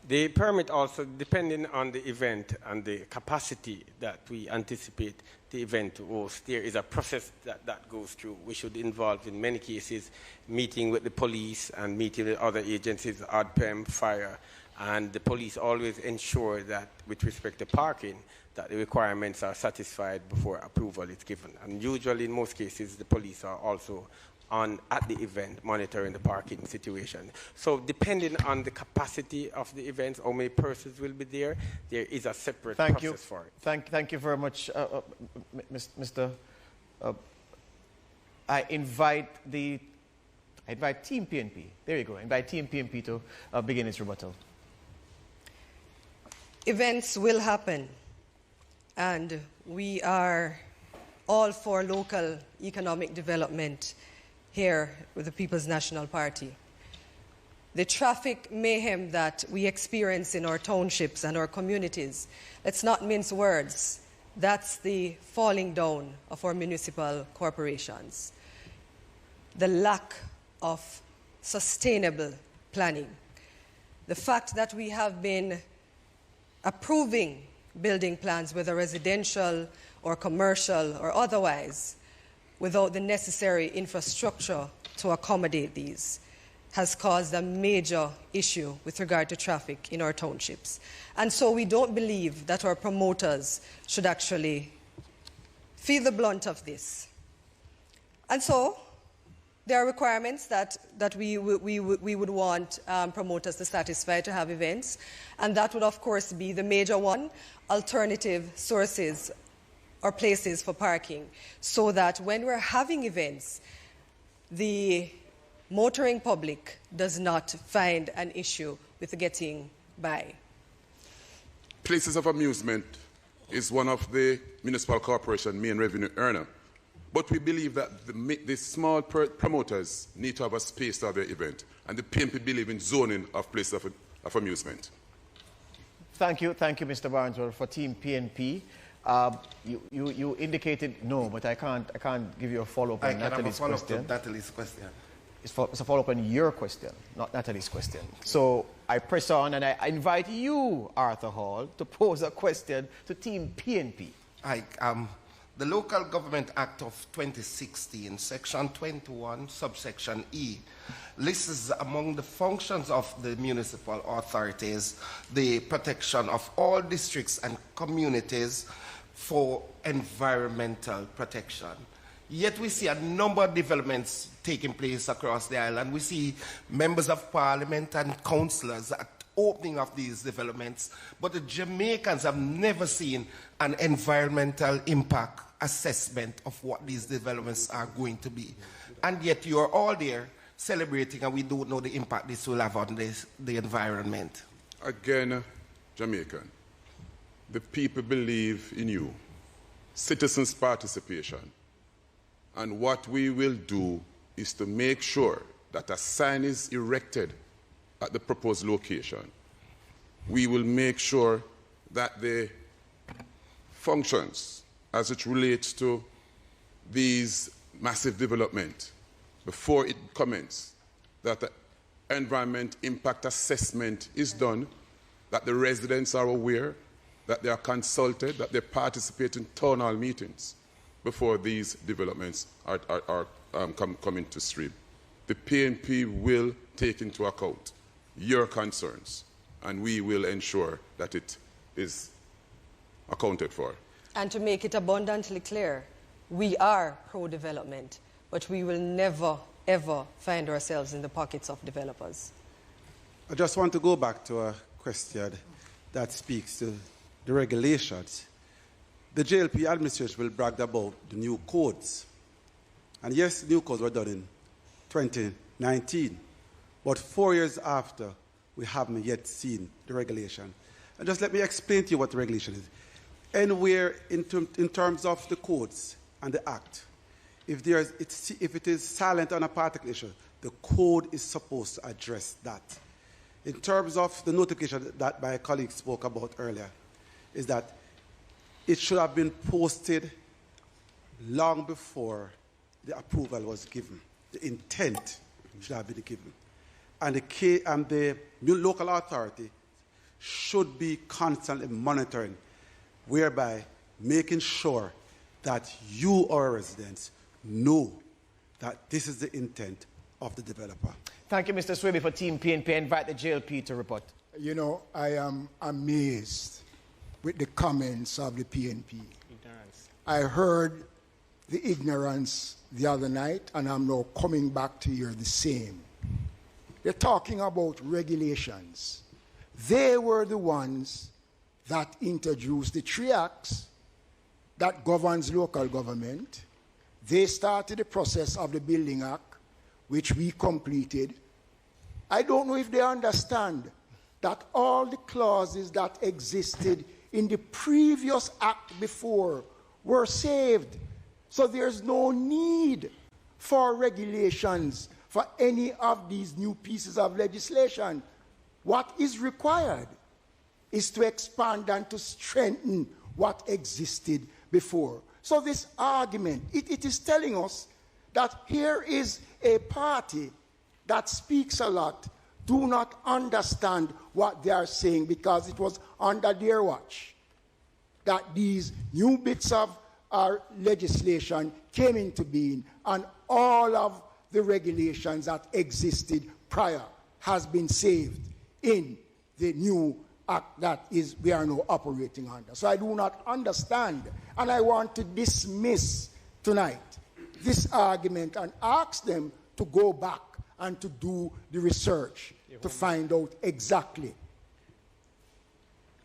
The permit also, depending on the event and the capacity that we anticipate the event to host, there is a process that goes through. We should involve, in many cases, meeting with the police and meeting with other agencies, ODPEM, fire, and the police always ensure that, with respect to parking, that the requirements are satisfied before approval is given. And usually, in most cases, the police are also at the event, monitoring the parking situation. So depending on the capacity of the event, how many persons will be there, there is a separate process for it. Thank you very much, Mr. I invite Team PNP. There you go. I invite Team PNP to begin its rebuttal. Events will happen, and we are all for local economic development here with the People's National Party. The traffic mayhem that we experience in our townships and our communities, let's not mince words, that's the falling down of our municipal corporations. The lack of sustainable planning. The fact that we have been approving building plans, whether residential or commercial or otherwise, without the necessary infrastructure to accommodate these, has caused a major issue with regard to traffic in our townships. And so we don't believe that our promoters should actually feel the blunt of this. And so There are requirements that we would want promoters to satisfy to have events, and that would, of course, be the major one, alternative sources or places for parking, so that when we're having events, the motoring public does not find an issue with getting by. Places of amusement is one of the municipal corporation main revenue earner. But we believe that the small promoters need to have a space to have their event. And the PNP believe in zoning of places of amusement. Thank you, Mr. Barnesworth, for Team PNP. You indicated no, but I can't give you a follow-up on Natalie's question. Natalie's question. It's a follow-up on your question, not Natalie's question. So I press on and I invite you, Arthur Hall, to pose a question to Team PNP. The Local Government Act of 2016, Section 21, subsection E, lists among the functions of the municipal authorities the protection of all districts and communities for environmental protection. Yet we see a number of developments taking place across the island. We see members of parliament and councillors at opening of these developments, but the Jamaicans have never seen an environmental impact assessment of what these developments are going to be. And yet you are all there celebrating, and we don't know the impact this will have on the environment. Again, Jamaican, the people believe in you. Citizens' participation. And what we will do is to make sure that a sign is erected at the proposed location. We will make sure that the functions as it relates to these massive development, before it commences, that the environment impact assessment is done, that the residents are aware, that they are consulted, that they participate in town hall meetings before these developments come into stream. The PNP will take into account your concerns, and we will ensure that it is accounted for. And to make it abundantly clear, we are pro-development, but we will never, ever find ourselves in the pockets of developers. I just want to go back to a question that speaks to the regulations. The JLP administration will brag about the new codes. And yes, new codes were done in 2019. But 4 years after, we haven't yet seen the regulation. And just let me explain to you what the regulation is. Anywhere in terms of the codes and the act, if it is silent on a particular issue, the code is supposed to address that. In terms of the notification that my colleague spoke about earlier, is that it should have been posted long before the approval was given. The intent should have been given. And the local authority should be constantly monitoring, whereby making sure that you, our residents, know that this is the intent of the developer. Thank you, Mr. Swaby, for Team PNP. I invite the JLP to report. You know, I am amazed with the comments of the PNP. Ignorance. I heard the ignorance the other night, and I'm now coming back to hear the same. They're talking about regulations. They were the ones that introduced the 3 acts that governs local government. They started the process of the Building Act, which we completed. I don't know if they understand that all the clauses that existed in the previous act before were saved. So there's no need for regulations for any of these new pieces of legislation. What is required is to expand and to strengthen what existed before. So this argument, it is telling us that here is a party that speaks a lot, do not understand what they are saying, because it was under their watch that these new bits of our legislation came into being, and all of the regulations that existed prior has been saved in the new act that we are now operating under. So I do not understand, and I want to dismiss tonight this argument and ask them to go back and to do the research to find out exactly.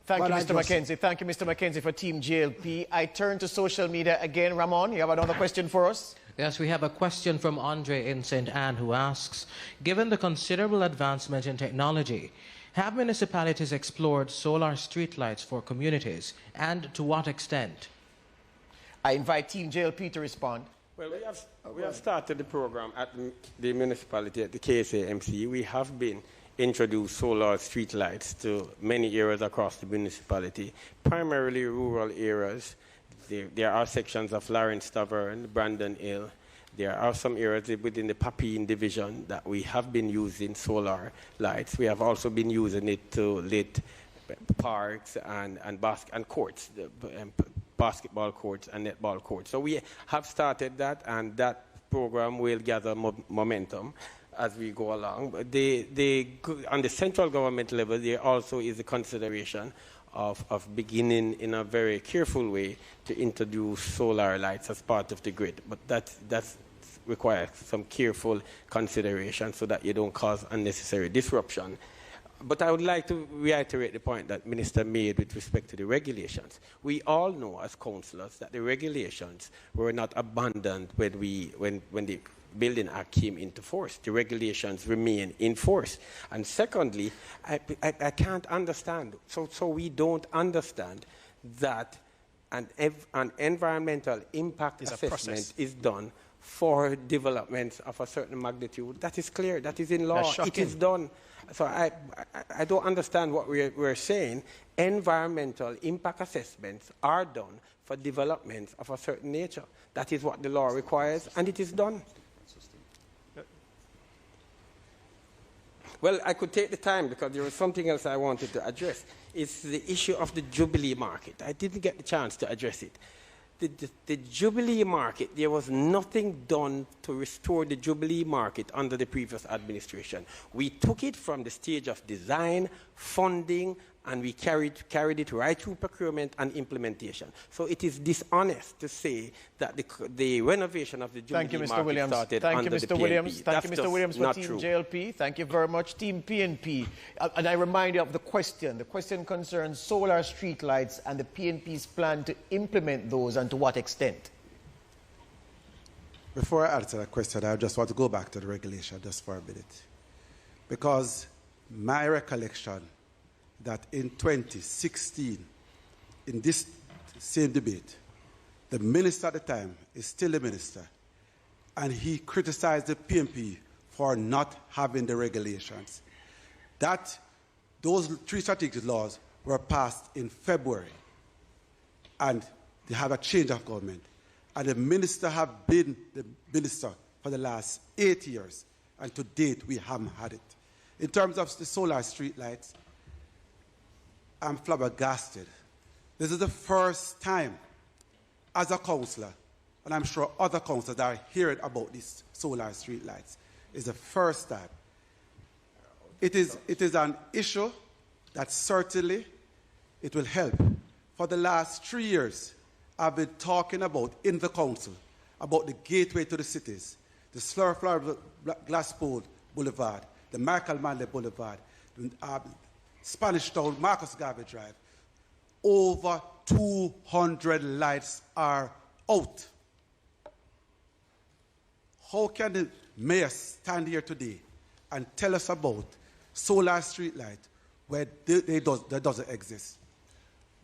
Thank you, Mr. McKenzie. Thank you, Mr. McKenzie, for Team JLP. I turn to social media again. Ramon, you have another question for us? Yes, we have a question from Andre in St. Anne who asks, given the considerable advancement in technology, have municipalities explored solar streetlights for communities, and to what extent? I invite Team JLP to respond. Well, we have started the program at the municipality, at the KSAMC. We have been introduced solar streetlights to many areas across the municipality, primarily rural areas. There are sections of Lawrence Tavern, Brandon Hill. There are some areas within the Papine division that we have been using solar lights. We have also been using it to lit parks and courts, basketball courts and netball courts. So we have started that, and that program will gather momentum as we go along. On the central government level, there also is a consideration of beginning in a very careful way to introduce solar lights as part of the grid. But that requires some careful consideration so that you don't cause unnecessary disruption. But I would like to reiterate the point that Minister made with respect to the regulations. We all know as councillors that the regulations were not abandoned when the Building Act came into force. The regulations remain in force. And secondly, I can't understand, so we don't understand that an environmental impact assessment is done for developments of a certain magnitude. That is clear. That is in law. It is done. So I don't understand what we're saying. Environmental impact assessments are done for developments of a certain nature. That is what the law requires, and it is done. Well, I could take the time because there was something else I wanted to address. It's the issue of the Jubilee market. I didn't get the chance to address it. The Jubilee market, there was nothing done to restore the Jubilee market under the previous administration. We took it from the stage of design, funding, and we carried it right through procurement and implementation. So it is dishonest to say that the renovation of the Jubilee market started under the PNP. Thank you, Mr. Williams. Thank you, Mr. Williams, for Team JLP. Thank you very much, Team PNP. And I remind you of the question. The question concerns solar streetlights and the PNP's plan to implement those, and to what extent. Before I answer that question, I just want to go back to the regulation just for a minute. Because my recollection that in 2016, in this same debate, the minister at the time is still a minister, and he criticized the PNP for not having the regulations. Those three strategic laws were passed in February, and they have a change of government. And the minister have been the minister for the last 8 years, and to date we haven't had it. In terms of the solar street lights, I'm flabbergasted. This is the first time as a councillor, and I'm sure other councillors are hearing about these solar street lights. It's the first time. It is an issue that certainly it will help. For the last 3 years, I've been talking about in the council, about the gateway to the cities, the Slurflower Glasspool Boulevard, the Michael Manley Boulevard, Spanish Town, Marcus Garvey Drive. Over 200 lights are out. How can the mayor stand here today and tell us about solar street light where that doesn't exist?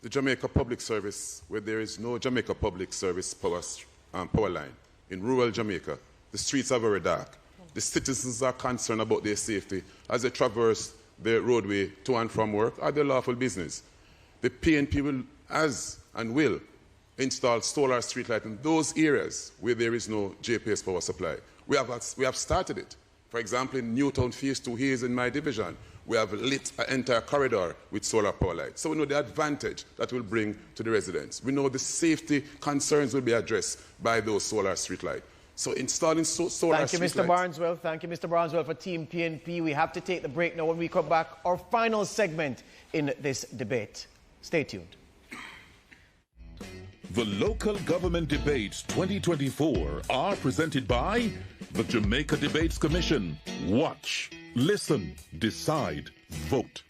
The Jamaica Public Service, where there is no Jamaica Public Service power line, in rural Jamaica, the streets are very dark. The citizens are concerned about their safety as they traverse the roadway to and from work or their lawful business. The PNP will install solar street light in those areas where there is no JPS power supply. We have started it. For example, in Newtown Phase 2 here is in my division. We have lit an entire corridor with solar power lights. So we know the advantage that will bring to the residents. We know the safety concerns will be addressed by those solar street lights. So installing solar street lights. Thank you, Mr. Barneswell. Thank you, Mr. Barneswell, for Team PNP. We have to take the break now. When we come back, our final segment in this debate. Stay tuned. The Local Government Debates 2024 are presented by the Jamaica Debates Commission. Watch, listen, decide, vote.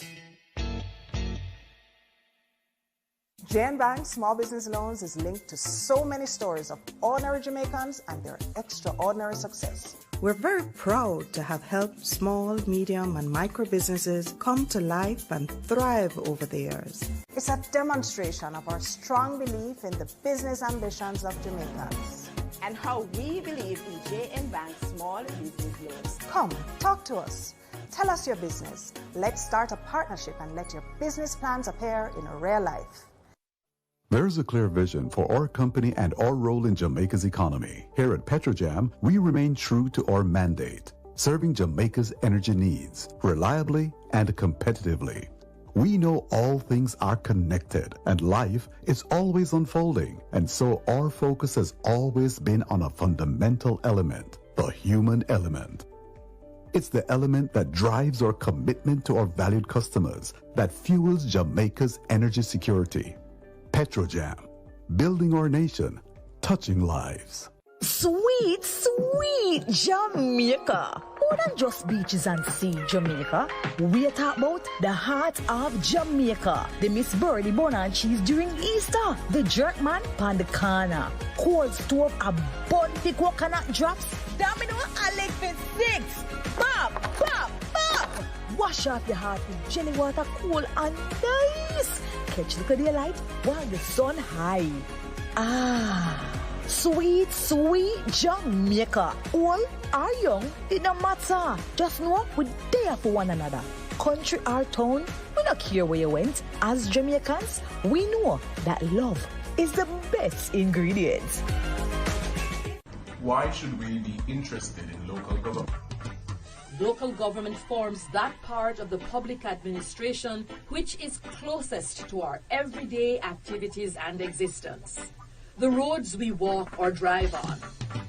JN Bank Small Business Loans is linked to so many stories of ordinary Jamaicans and their extraordinary success. We're very proud to have helped small, medium, and micro businesses come to life and thrive over the years. It's a demonstration of our strong belief in the business ambitions of Jamaicans. And how we believe in JN Bank Small Business Loans. Come, talk to us. Tell us your business. Let's start a partnership and let your business plans appear in real life. There's a clear vision for our company and our role in Jamaica's economy. Here at PetroJam, we remain true to our mandate, serving Jamaica's energy needs reliably and competitively. We know all things are connected and life is always unfolding, and so our focus has always been on a fundamental element, the human element. It's the element that drives our commitment to our valued customers, that fuels Jamaica's energy security. PetroJam, building our nation, touching lives. Sweet, sweet Jamaica. More than just beaches and sea, Jamaica. We talk about the heart of Jamaica. The Miss Birdie bun and cheese during Easter. The jerk man pan the corner. Cold stove, a bunty coconut drops. Domino and leg for 6. Bop, bop, bop. Wash off your heart with jelly water, cool and nice. Catch the daylight while the sun high. Ah. Sweet, sweet Jamaica. Old or young, it don't matter. Just know we're there for one another. Country or town, we don't care where you went. As Jamaicans, we know that love is the best ingredient. Why should we be interested in local government? Local government forms that part of the public administration which is closest to our everyday activities and existence. The roads we walk or drive on,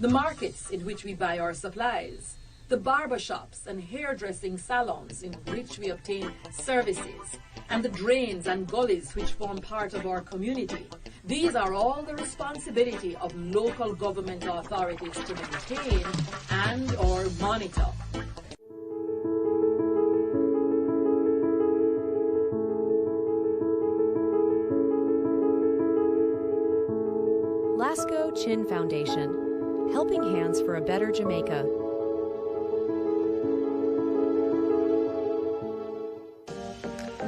the markets in which we buy our supplies, the barbershops and hairdressing salons in which we obtain services, and the drains and gullies which form part of our community. These are all the responsibility of local government authorities to maintain and or monitor. Lasco Chin Foundation, helping hands for a better Jamaica.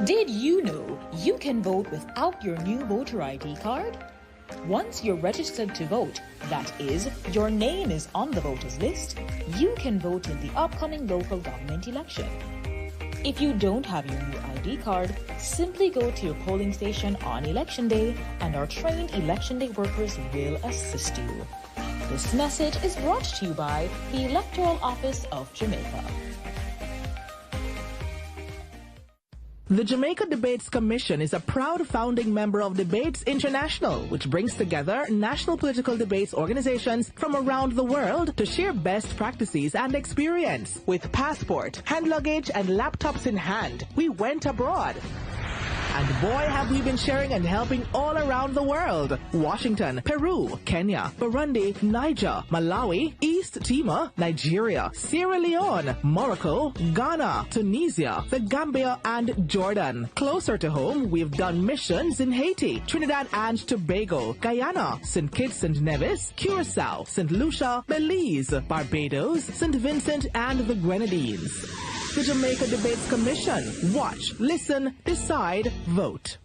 Did you know you can vote without your new voter ID card? Once you're registered to vote, that is, your name is on the voters list, you can vote in the upcoming local government election. If you don't have your new ID card, simply go to your polling station on election day and our trained election day workers will assist you. This message is brought to you by the Electoral Office of Jamaica. The Jamaica Debates Commission is a proud founding member of Debates International, which brings together national political debates organizations from around the world to share best practices and experience. With passport, hand luggage, and laptops in hand, we went abroad. And boy, have we been sharing and helping all around the world. Washington, Peru, Kenya, Burundi, Niger, Malawi, East Timor, Nigeria, Sierra Leone, Morocco, Ghana, Tunisia, the Gambia, and Jordan. Closer to home, we've done missions in Haiti, Trinidad and Tobago, Guyana, St. Kitts and Nevis, Curacao, St. Lucia, Belize, Barbados, St. Vincent, and the Grenadines. The Jamaica Debates Commission. Watch, listen, decide, vote.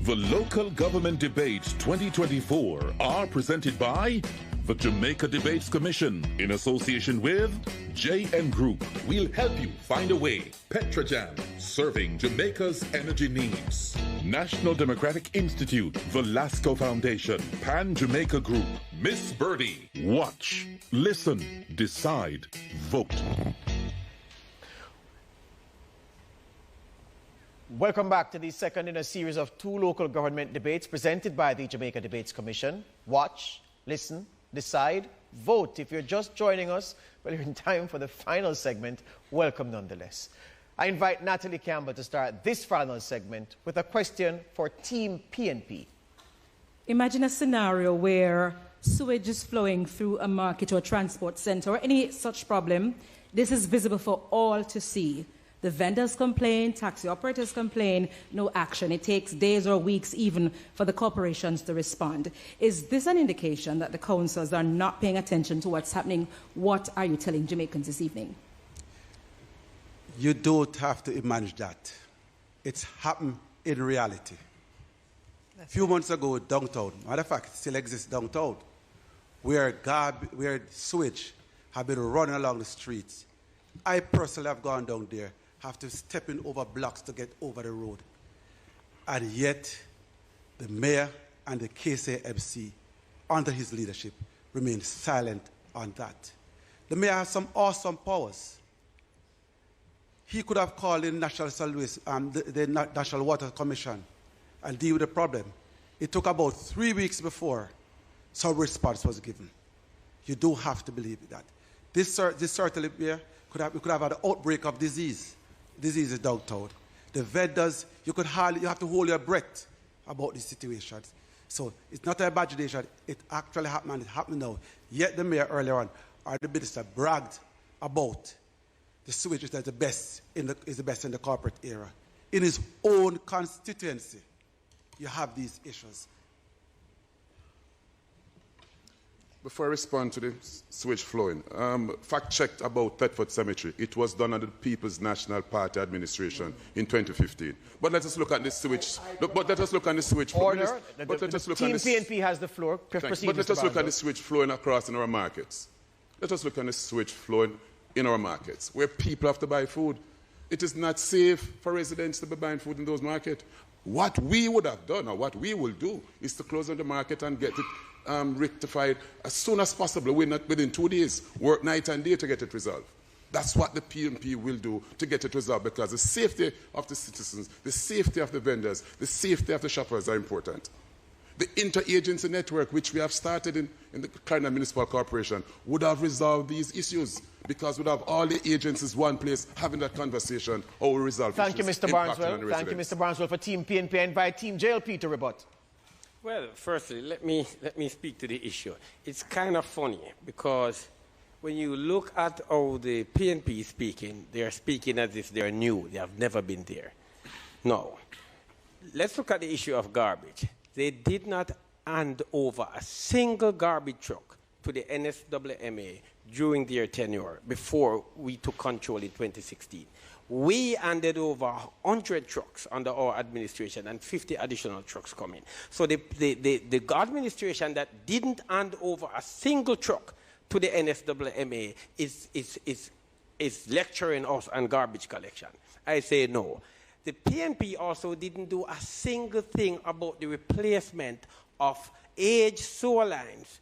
The Local Government Debates 2024 are presented by the Jamaica Debates Commission in association with JN Group. We'll help you find a way. PetroJam, serving Jamaica's energy needs. National Democratic Institute, the Lasco Foundation, Pan Jamaica Group, Miss Birdie. Watch, listen, decide, vote. Welcome back to the second in a series of 2 local government debates presented by the Jamaica Debates Commission. Watch, listen, decide, vote. If you're just joining us, well, you're in time for the final segment. Welcome nonetheless. I invite Natalie Campbell to start this final segment with a question for Team PNP. Imagine a scenario where sewage is flowing through a market or a transport center or any such problem. This is visible for all to see. The vendors complain, taxi operators complain, no action. It takes days or weeks even for the corporations to respond. Is this an indication that the councils are not paying attention to what's happening? What are you telling Jamaicans this evening? You don't have to imagine that. It's happened in reality. A few months ago, downtown, matter of fact, it still exists downtown, where sewage have been running along the streets. I personally have gone down there, have to step in over blocks to get over the road. And yet, the mayor and the KCMC, under his leadership, remain silent on that. The mayor has some awesome powers. He could have called in National Service, the National Water Commission and deal with the problem. It took about 3 weeks before some response was given. You don't have to believe that. This certainly we could have had an outbreak of disease. Disease is downtown. The vendors, you have to hold your breath about these situations. So it's not an imagination. It actually happened and it's happening now. Yet the mayor earlier on, or the minister, bragged about the sewage is the best in the corporate era. In his own constituency, you have these issues. Before I respond to the sewage flowing, fact-checked about Thetford Cemetery. It was done under the People's National Party administration in 2015. But let us look at the sewage. But let us look at the sewage flow. Order. Team PNP has the floor. Proceed, but let us look Barnwell. at the sewage flowing across in our markets. Let us look at the sewage flowing in our markets, where people have to buy food. It is not safe for residents to be buying food in those markets. What we would have done, or what we will do, is to close down the market and get it rectified as soon as possible. We're not within 2 days, work night and day to get it resolved. That's what the PNP will do to get it resolved, because the safety of the citizens, the safety of the vendors, the safety of the shoppers are important. The interagency network, which we have started in the Carolina Municipal Corporation, would have resolved these issues, because we'd have all the agencies one place having that conversation how we resolve issues. Thank you, Mr. Barneswell. Thank you, Mr. Barneswell, for Team PNP. I invite Team JLP to rebut. Well, firstly, let me speak to the issue. It's kind of funny, because when you look at how the PNP is speaking, they're speaking as if they're new. They have never been there. No. Let's look at the issue of garbage. They did not hand over a single garbage truck to the NSWMA during their tenure before we took control in 2016. We handed over 100 trucks under our administration and 50 additional trucks coming. So the administration that didn't hand over a single truck to the NSWMA is lecturing us on garbage collection. I say no. The PNP also didn't do a single thing about the replacement of aged sewer lines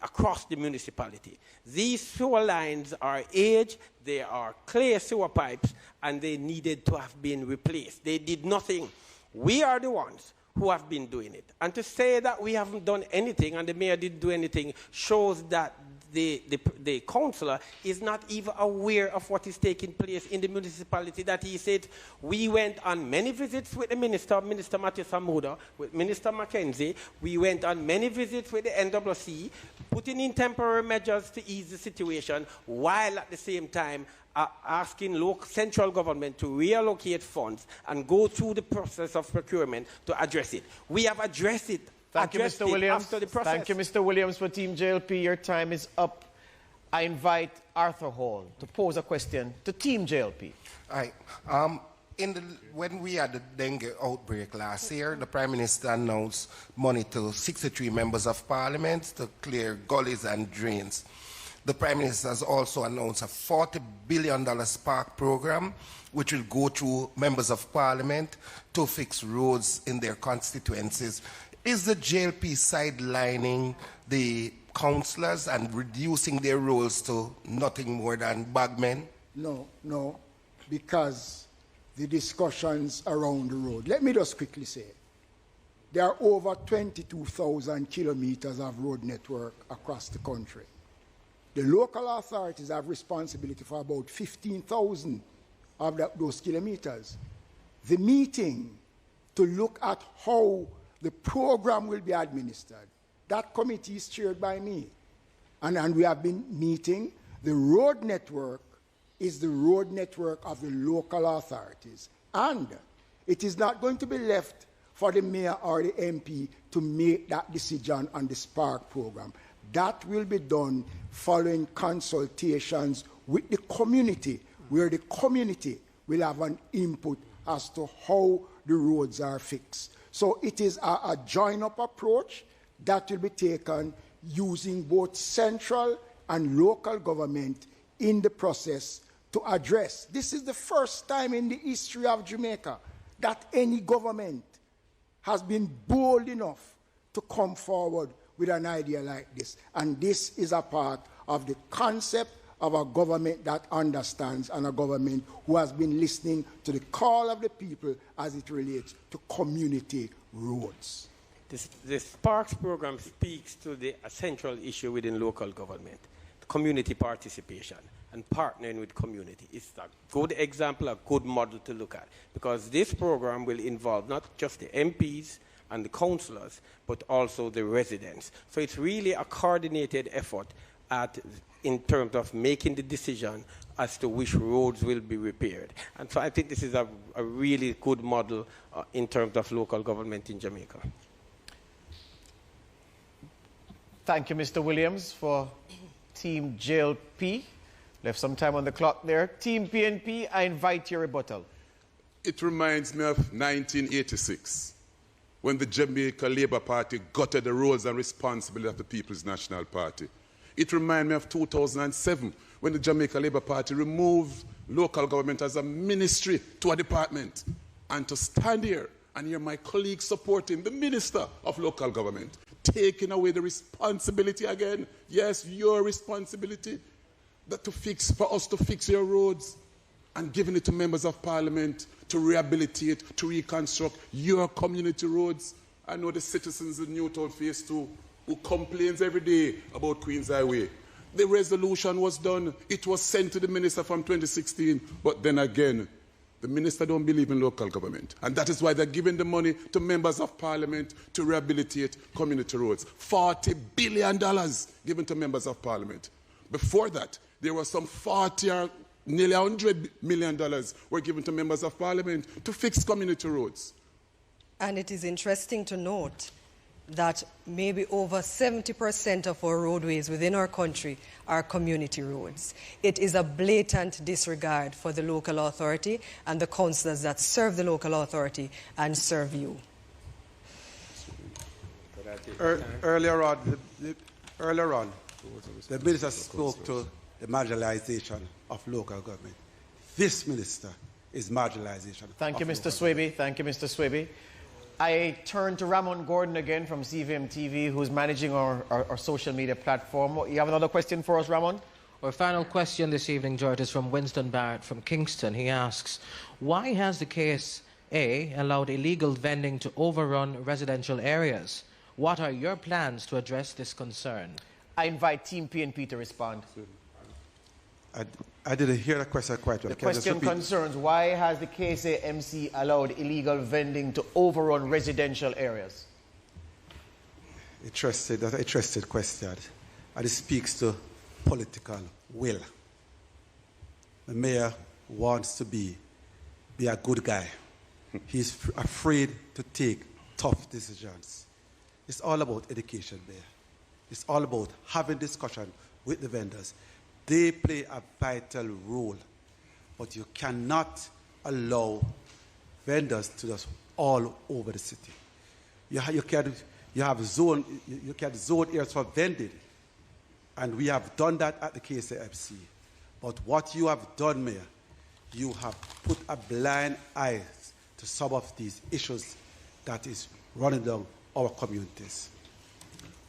across the municipality. These sewer lines are aged, they are clay sewer pipes, and they needed to have been replaced. They did nothing. We are the ones who have been doing it. And to say that we haven't done anything and the mayor didn't do anything shows that the councillor is not even aware of what is taking place in the municipality. That he said, we went on many visits with the Minister Matthew Samuda, with Minister Mackenzie. We went on many visits with the NWC, putting in temporary measures to ease the situation, while at the same time asking central government to reallocate funds and go through the process of procurement to address it. We have addressed it. Thank you, Mr. Williams. Thank you, Mr. Williams, for Team JLP. Your time is up. I invite Arthur Hall to pose a question to Team JLP. All right. When we had the dengue outbreak last year, the Prime Minister announced money to 63 members of Parliament to clear gullies and drains. The Prime Minister has also announced a $40 billion Spark program, which will go to members of Parliament to fix roads in their constituencies. Is the JLP sidelining the councillors and reducing their roles to nothing more than bagmen? No, because the discussions around the road. Let me just quickly say, there are over 22,000 kilometers of road network across the country. The local authorities have responsibility for about 15,000 of those kilometers. The meeting to look at how the program will be administered, that committee is chaired by me. And we have been meeting. The road network is the road network of the local authorities. And it is not going to be left for the mayor or the MP to make that decision on the Spark program. That will be done following consultations with the community, where the community will have an input as to how the roads are fixed. So it is a join-up approach that will be taken using both central and local government in the process to address. This is the first time in the history of Jamaica that any government has been bold enough to come forward with an idea like this. And this is a part of the concept of a government that understands and a government who has been listening to the call of the people as it relates to community roads. The Sparks program speaks to the central issue within local government, community participation and partnering with community. It's a good example, a good model to look at, because this program will involve not just the MPs and the councillors, but also the residents. So it's really a coordinated effort in terms of making the decision as to which roads will be repaired. And so I think this is a really good model in terms of local government in Jamaica. Thank you, Mr. Williams, for Team JLP. Left some time on the clock there. Team PNP, I invite your rebuttal. It reminds me of 1986, when the Jamaica Labour Party gutted the roles and responsibility of the People's National Party. It reminds me of 2007, when the Jamaica Labour Party removed local government as a ministry to a department. And to stand here and hear my colleagues supporting the Minister of Local Government, taking away the responsibility again. Yes, your responsibility for us to fix your roads, and giving it to members of parliament to rehabilitate, to reconstruct your community roads. I know the citizens in Newtown Phase 2 who complains every day about Queen's Highway. The resolution was done. It was sent to the minister from 2016. But then again, the minister don't believe in local government. And that is why they're giving the money to members of parliament to rehabilitate community roads. $40 billion given to members of parliament. Before that, there was some 40 or nearly $100 million were given to members of parliament to fix community roads. And it is interesting to note that maybe over 70% of our roadways within our country are community roads. It is a blatant disregard for the local authority and the councillors that serve the local authority and serve you. Earlier on, the minister spoke to the marginalization of local government. This minister is marginalization. Thank you, Mr. Swaby. Thank you, Mr. Swaby. I turn to Ramon Gordon again from CVM TV, who's managing our social media platform. You have another question for us, Ramon? Our final question this evening, George, is from Winston Barrett from Kingston. He asks, why has the KSA allowed illegal vending to overrun residential areas? What are your plans to address this concern? I invite Team PNP to respond. I didn't hear the question quite well. The question concerns why has the KSA-MC allowed illegal vending to overrun residential areas? Interested question. And it speaks to political will. The mayor wants to be a good guy. He's afraid to take tough decisions. It's all about education, Mayor. It's all about having discussion with the vendors. They play a vital role, but you cannot allow vendors to just all over the city. You can zone areas for vending, and we have done that at the KSAFC. But what you have done, Mayor, you have put a blind eye to some of these issues that is running down our communities.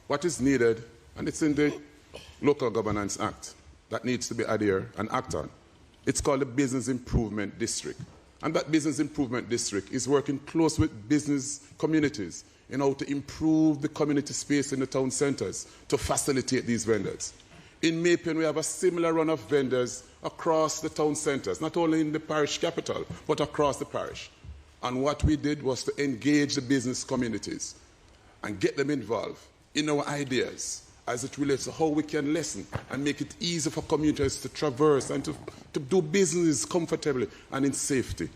What is needed, and it's in the Local Governance Act, that needs to be adhered and acted on. It's called the Business Improvement District. And that Business Improvement District is working close with business communities in how to improve the community space in the town centres to facilitate these vendors. In Maypen, we have a similar run of vendors across the town centres, not only in the parish capital, but across the parish. And what we did was to engage the business communities and get them involved in our ideas as it relates to how we can lessen and make it easy for communities to traverse and to do business comfortably and in safety.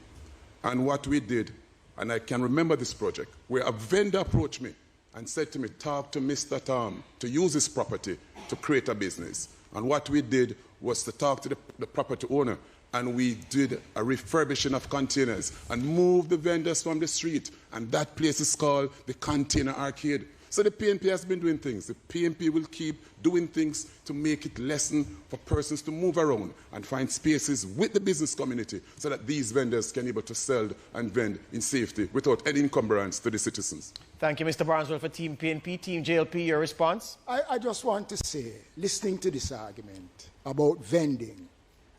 And what we did, and I can remember this project, where a vendor approached me and said to me, talk to Mr. Tom to use his property to create a business. And what we did was to talk to the property owner, and we did a refurbishing of containers and moved the vendors from the street. And that place is called the Container Arcade. So the PNP has been doing things. The PNP will keep doing things to make it lessen for persons to move around and find spaces with the business community so that these vendors can be able to sell and vend in safety without any encumbrance to the citizens. Thank you, Mr. Barneswell, for Team PNP. Team JLP, your response? I just want to say, listening to this argument about vending,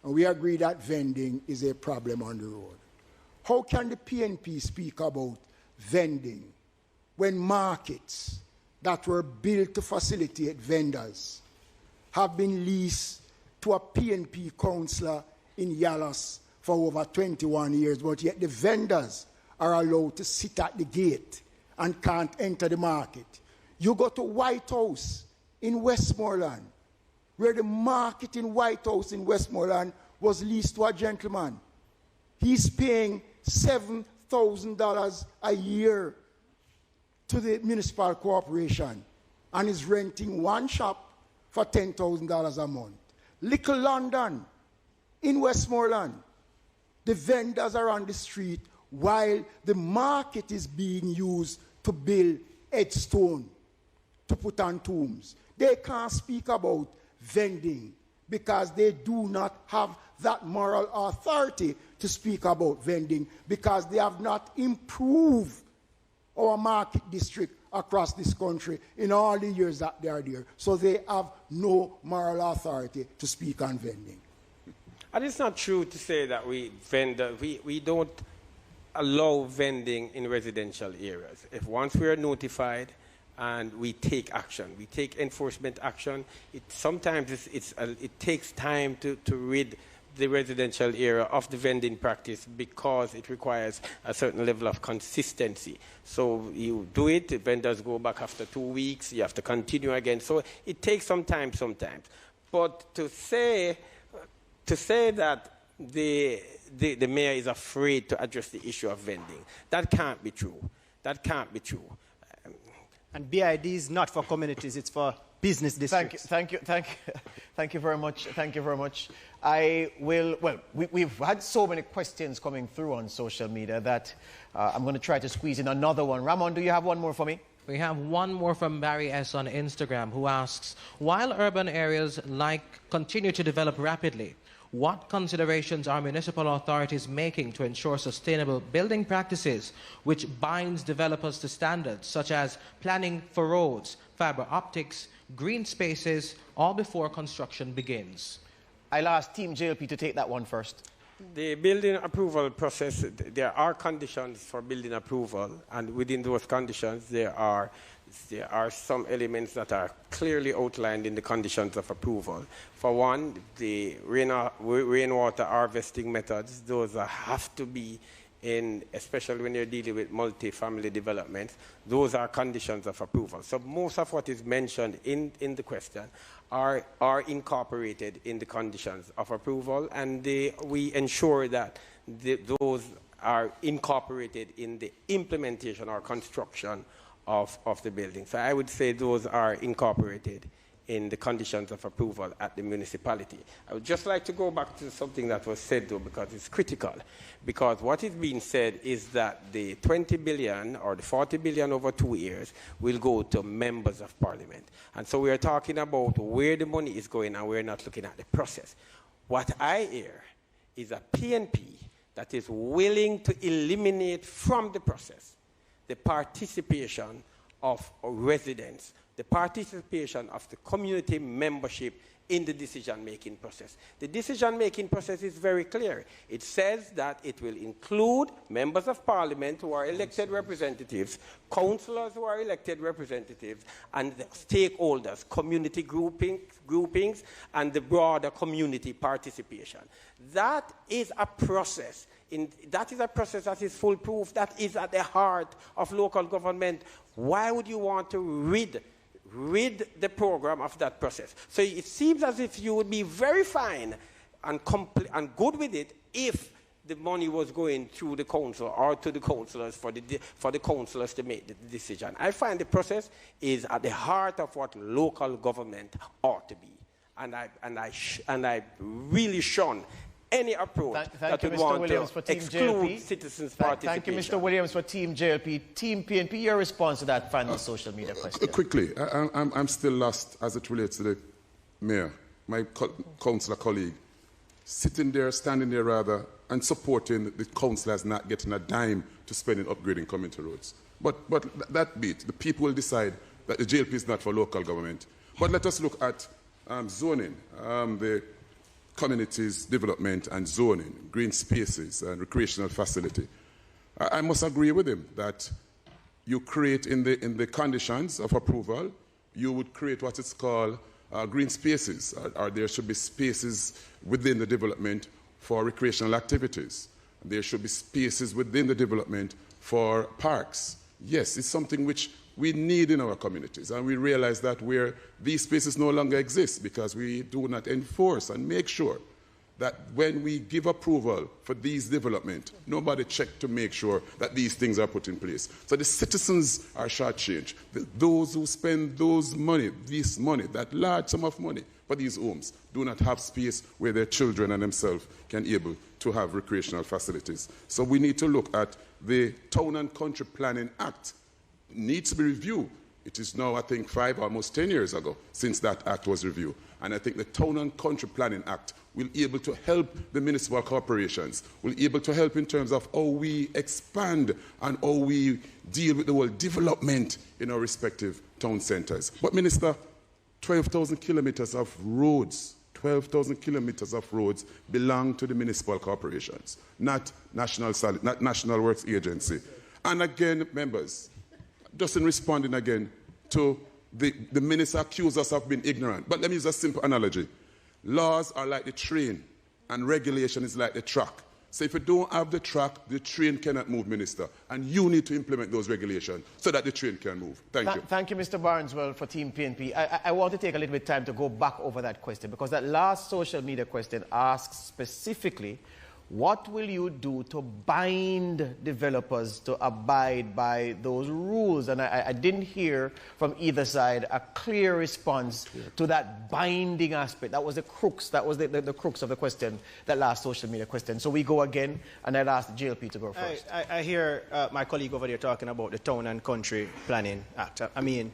and we agree that vending is a problem on the road. How can the PNP speak about vending when markets that were built to facilitate vendors have been leased to a PNP councillor in Yalas for over 21 years, but yet the vendors are allowed to sit at the gate and can't enter the market? You go to White House in Westmoreland, where the market in White House in Westmoreland was leased to a gentleman. He's paying $7,000 a year to the municipal corporation and is renting one shop for $10,000 a month. Little London in Westmoreland, the vendors are on the street while the market is being used to build headstone, to put on tombs. They can't speak about vending because they do not have that moral authority to speak about vending, because they have not improved our market district across this country in all the years that they are there. So they have no moral authority to speak on vending. And it's not true to say that we don't allow vending in residential areas. If once we are notified and we take action, we take enforcement action, sometimes it takes time to rid the residential area of the vending practice because it requires a certain level of consistency. So you do it, the vendors go back after 2 weeks, you have to continue again. So it takes some time sometimes. But to say that the mayor is afraid to address the issue of vending, that can't be true. That can't be true. And BID is not for communities, it's for business districts. Thank you very much. Thank you very much. We've had so many questions coming through on social media that I'm going to try to squeeze in another one. Ramon, do you have one more for me? We have one more from Barry S. on Instagram, who asks, while urban areas continue to develop rapidly, what considerations are municipal authorities making to ensure sustainable building practices which binds developers to standards such as planning for roads, fiber optics, green spaces, all before construction begins? I'll ask Team JLP to take that one first. The building approval process, there are conditions for building approval, and within those conditions there are some elements that are clearly outlined in the conditions of approval. For one, the rainwater harvesting methods, those have to be especially when you're dealing with multi-family developments, those are conditions of approval. So most of what is mentioned in the question are incorporated in the conditions of approval, and we ensure that those are incorporated in the implementation or construction of the building. So I would say those are incorporated in the conditions of approval at the municipality. I would just like to go back to something that was said, though, because it's critical. Because what is being said is that the 20 billion or the 40 billion over 2 years will go to members of parliament. And so we are talking about where the money is going, and we're not looking at the process. What I hear is a PNP that is willing to eliminate from the process the participation of residents, the participation of the community membership in the decision-making process. The decision-making process is very clear. It says that it will include members of parliament who are elected representatives, councillors who are elected representatives, and the stakeholders, community groupings, and the broader community participation. That is a process. That is a process that is foolproof. That is at the heart of local government. Why would you want to rid the program of that process? So it seems as if you would be very fine and good with it if the money was going through the council or to the councillors for the councillors to make the decision. I find the process is at the heart of what local government ought to be, and I really shun any approach that would want to exclude citizens' participation. Thank you, Mr. Williams, for Team JLP. Team PNP, your response to that final social media question. Quickly, I'm still lost as it relates to the mayor, my councillor colleague, standing there rather, and supporting the councillors not getting a dime to spend in upgrading community roads. But that beat, the people will decide that the JLP is not for local government. But let us look at zoning, the communities development and zoning, green spaces and recreational facility. I must agree with him that you create in the conditions of approval, you would create what is called green spaces, or there should be spaces within the development for recreational activities. There should be spaces within the development for parks. Yes, it's something which we need in our communities, and we realize that where these spaces no longer exist because we do not enforce and make sure that when we give approval for these development, nobody checked to make sure that these things are put in place. So the citizens are shortchanged. Those who spend this money, that large sum of money for these homes, do not have space where their children and themselves can be able to have recreational facilities. So we need to look at the Town and Country Planning Act. Needs to be reviewed. It is now, I think, 5, almost 10 years ago since that act was reviewed. And I think the Town and Country Planning Act will be able to help the municipal corporations, will be able to help in terms of how we expand and how we deal with the whole development in our respective town centres. But, Minister, 12,000 kilometres of roads, 12,000 kilometres of roads belong to the municipal corporations, not National Works Agency. And again, members, just in responding again to the minister accused us of being ignorant. But let me use a simple analogy. Laws are like the train, and regulation is like the truck. So if you don't have the truck, the train cannot move, Minister. And you need to implement those regulations so that the train can move. Thank you. Thank you, Mr. Barneswell, for Team PNP. I want to take a little bit of time to go back over that question, because that last social media question asks specifically, what will you do to bind developers to abide by those rules? And I didn't hear from either side a clear response to that binding aspect. That was the crux. That was the crux of the question, that last social media question. So we go again, and I'll ask the JLP to go first. I hear my colleague over there talking about the Town and Country Planning Act. I mean,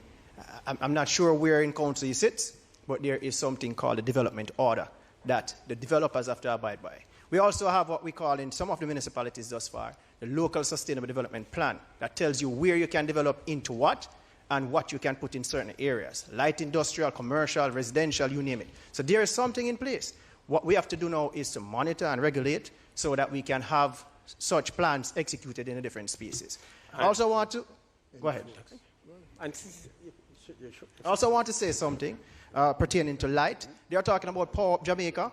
I'm not sure where in council he sits, but there is something called a development order that the developers have to abide by. We also have what we call in some of the municipalities thus far, the local sustainable development plan that tells you where you can develop into what and what you can put in certain areas. Light industrial, commercial, residential, you name it. So there is something in place. What we have to do now is to monitor and regulate so that we can have such plans executed in the different spaces. I also want to... Go ahead. I also want to say something pertaining to light. They are talking about Power Up Jamaica.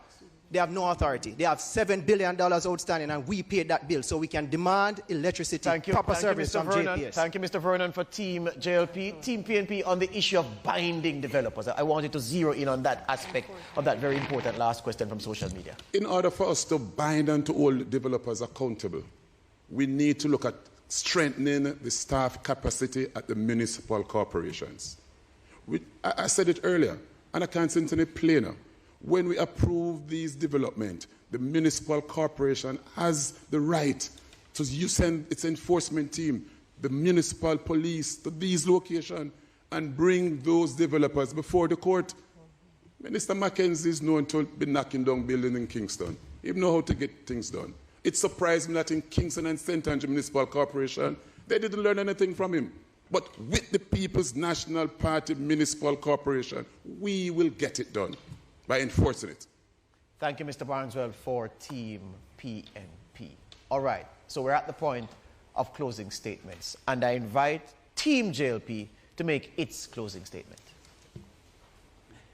They have no authority. They have $7 billion outstanding, and we paid that bill, so we can demand electricity, proper service from JPS. Thank you, Mr. Vernon, for Team JLP. Team PNP, on the issue of binding developers, I wanted to zero in on that aspect of that very important last question from social media. In order for us to bind and to hold developers accountable, we need to look at strengthening the staff capacity at the municipal corporations. I said it earlier, and I can't say it any plainer. When we approve these development, the municipal corporation has the right to send its enforcement team, the municipal police, to these locations and bring those developers before the court. Minister Mackenzie is known to be knocking down buildings in Kingston. He knows how to get things done. It surprised me that in Kingston and St. Andrew Municipal Corporation, they didn't learn anything from him. But with the People's National Party Municipal Corporation, we will get it done. by enforcing it. Thank you, Mr. Barneswell, for Team PNP. All right, so we're at the point of closing statements, and I invite Team JLP to make its closing statement.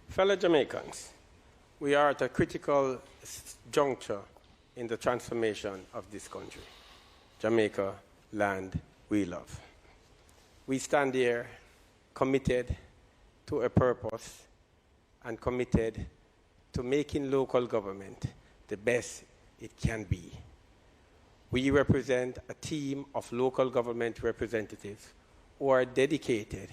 Fellow Jamaicans, we are at a critical juncture in the transformation of this country. Jamaica, land we love. We stand here committed to a purpose and committed to making local government the best it can be. We represent a team of local government representatives who are dedicated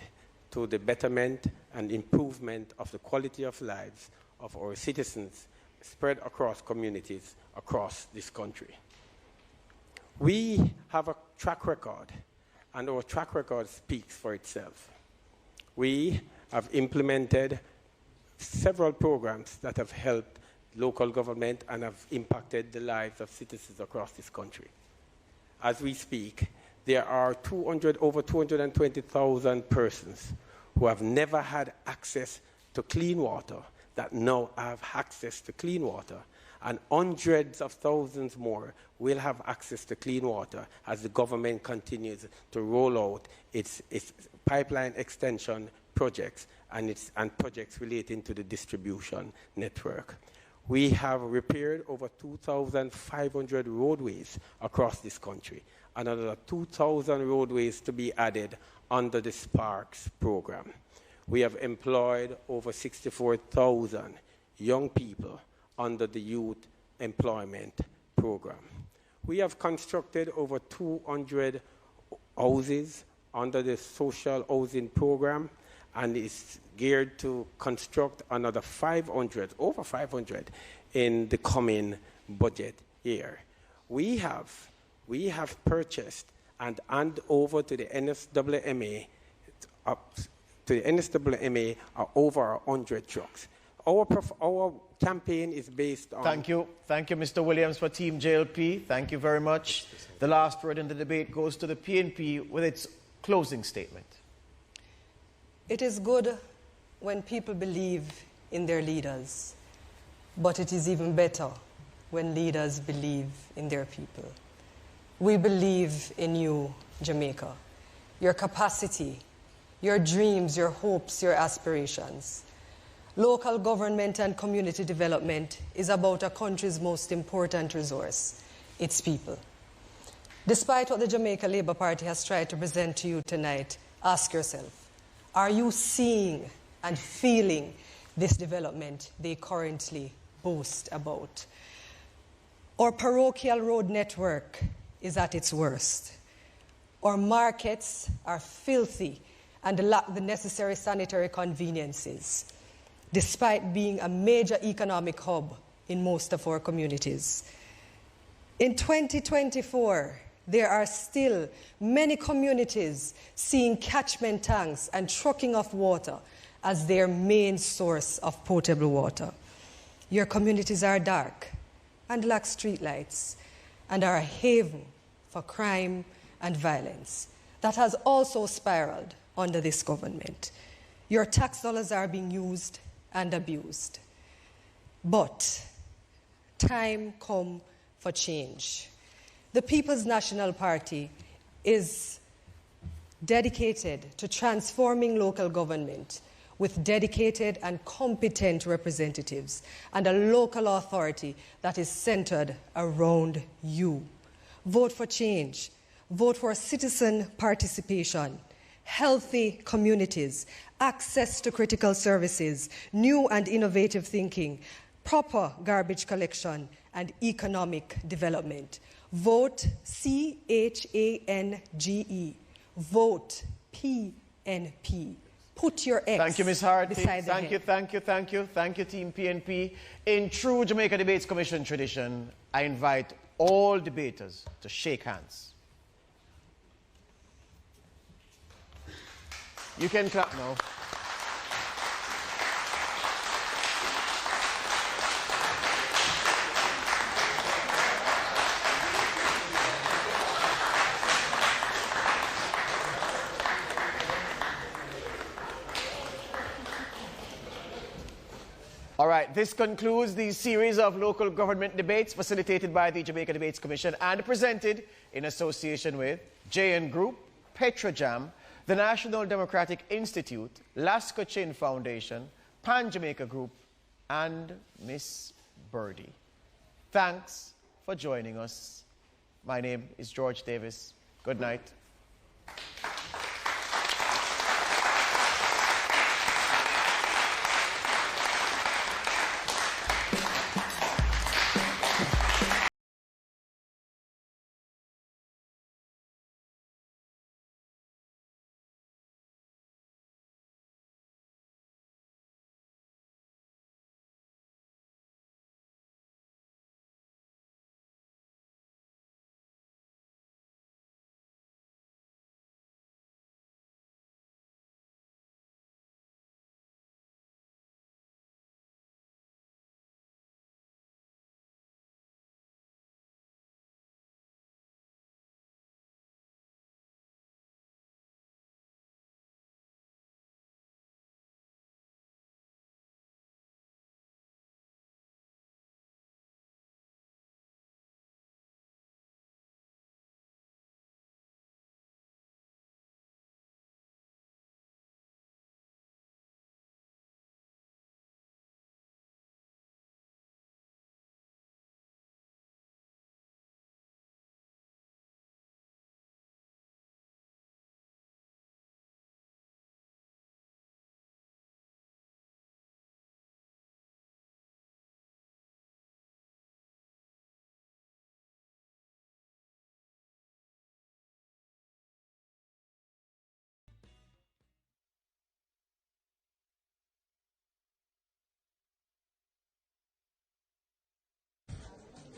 to the betterment and improvement of the quality of lives of our citizens spread across communities across this country. We have a track record, and our track record speaks for itself. We have implemented several programs that have helped local government and have impacted the lives of citizens across this country. As we speak, there are over 220,000 persons who have never had access to clean water that now have access to clean water, and hundreds of thousands more will have access to clean water as the government continues to roll out its pipeline extension projects and projects relating to the distribution network. We have repaired over 2,500 roadways across this country, and another 2,000 roadways to be added under the Sparks program. We have employed over 64,000 young people under the Youth Employment Program. We have constructed over 200 houses under the Social Housing Program, and is geared to construct another over 500 in the coming budget year. We have purchased and hand over to the NSWMA are over 100 trucks. Our campaign is based on... Thank you, Mr. Williams, for Team JLP. Thank you very much. The last word in the debate goes to the PNP with its closing statement. It is good when people believe in their leaders, but it is even better when leaders believe in their people. We believe in you, Jamaica, your capacity, your dreams, your hopes, your aspirations. Local government and community development is about a country's most important resource, its people. Despite what the Jamaica Labour Party has tried to present to you tonight, ask yourself, are you seeing and feeling this development they currently boast about? Our parochial road network is at its worst. Our markets are filthy and lack the necessary sanitary conveniences, despite being a major economic hub in most of our communities. In 2024, there are still many communities seeing catchment tanks and trucking of water as their main source of potable water. Your communities are dark and lack streetlights and are a haven for crime and violence that has also spiraled under this government. Your tax dollars are being used and abused. But time come for change. The People's National Party is dedicated to transforming local government with dedicated and competent representatives and a local authority that is centered around you. Vote for change. Vote for citizen participation, healthy communities, access to critical services, new and innovative thinking, proper garbage collection, and economic development. Vote CHANGE. Vote PNP. Put your X Thank you, Ms. Harty. beside the Thank you, head. thank you, thank you. Thank you, Team PNP. In true Jamaica Debates Commission tradition, I invite all debaters to shake hands. You can clap now. All right, this concludes the series of local government debates facilitated by the Jamaica Debates Commission and presented in association with JN Group, Petrojam, the National Democratic Institute, Lasco Chin Foundation, Pan Jamaica Group, and Miss Birdie. Thanks for joining us. My name is George Davis. Good night.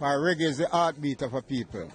For reggae is the heartbeat of a people.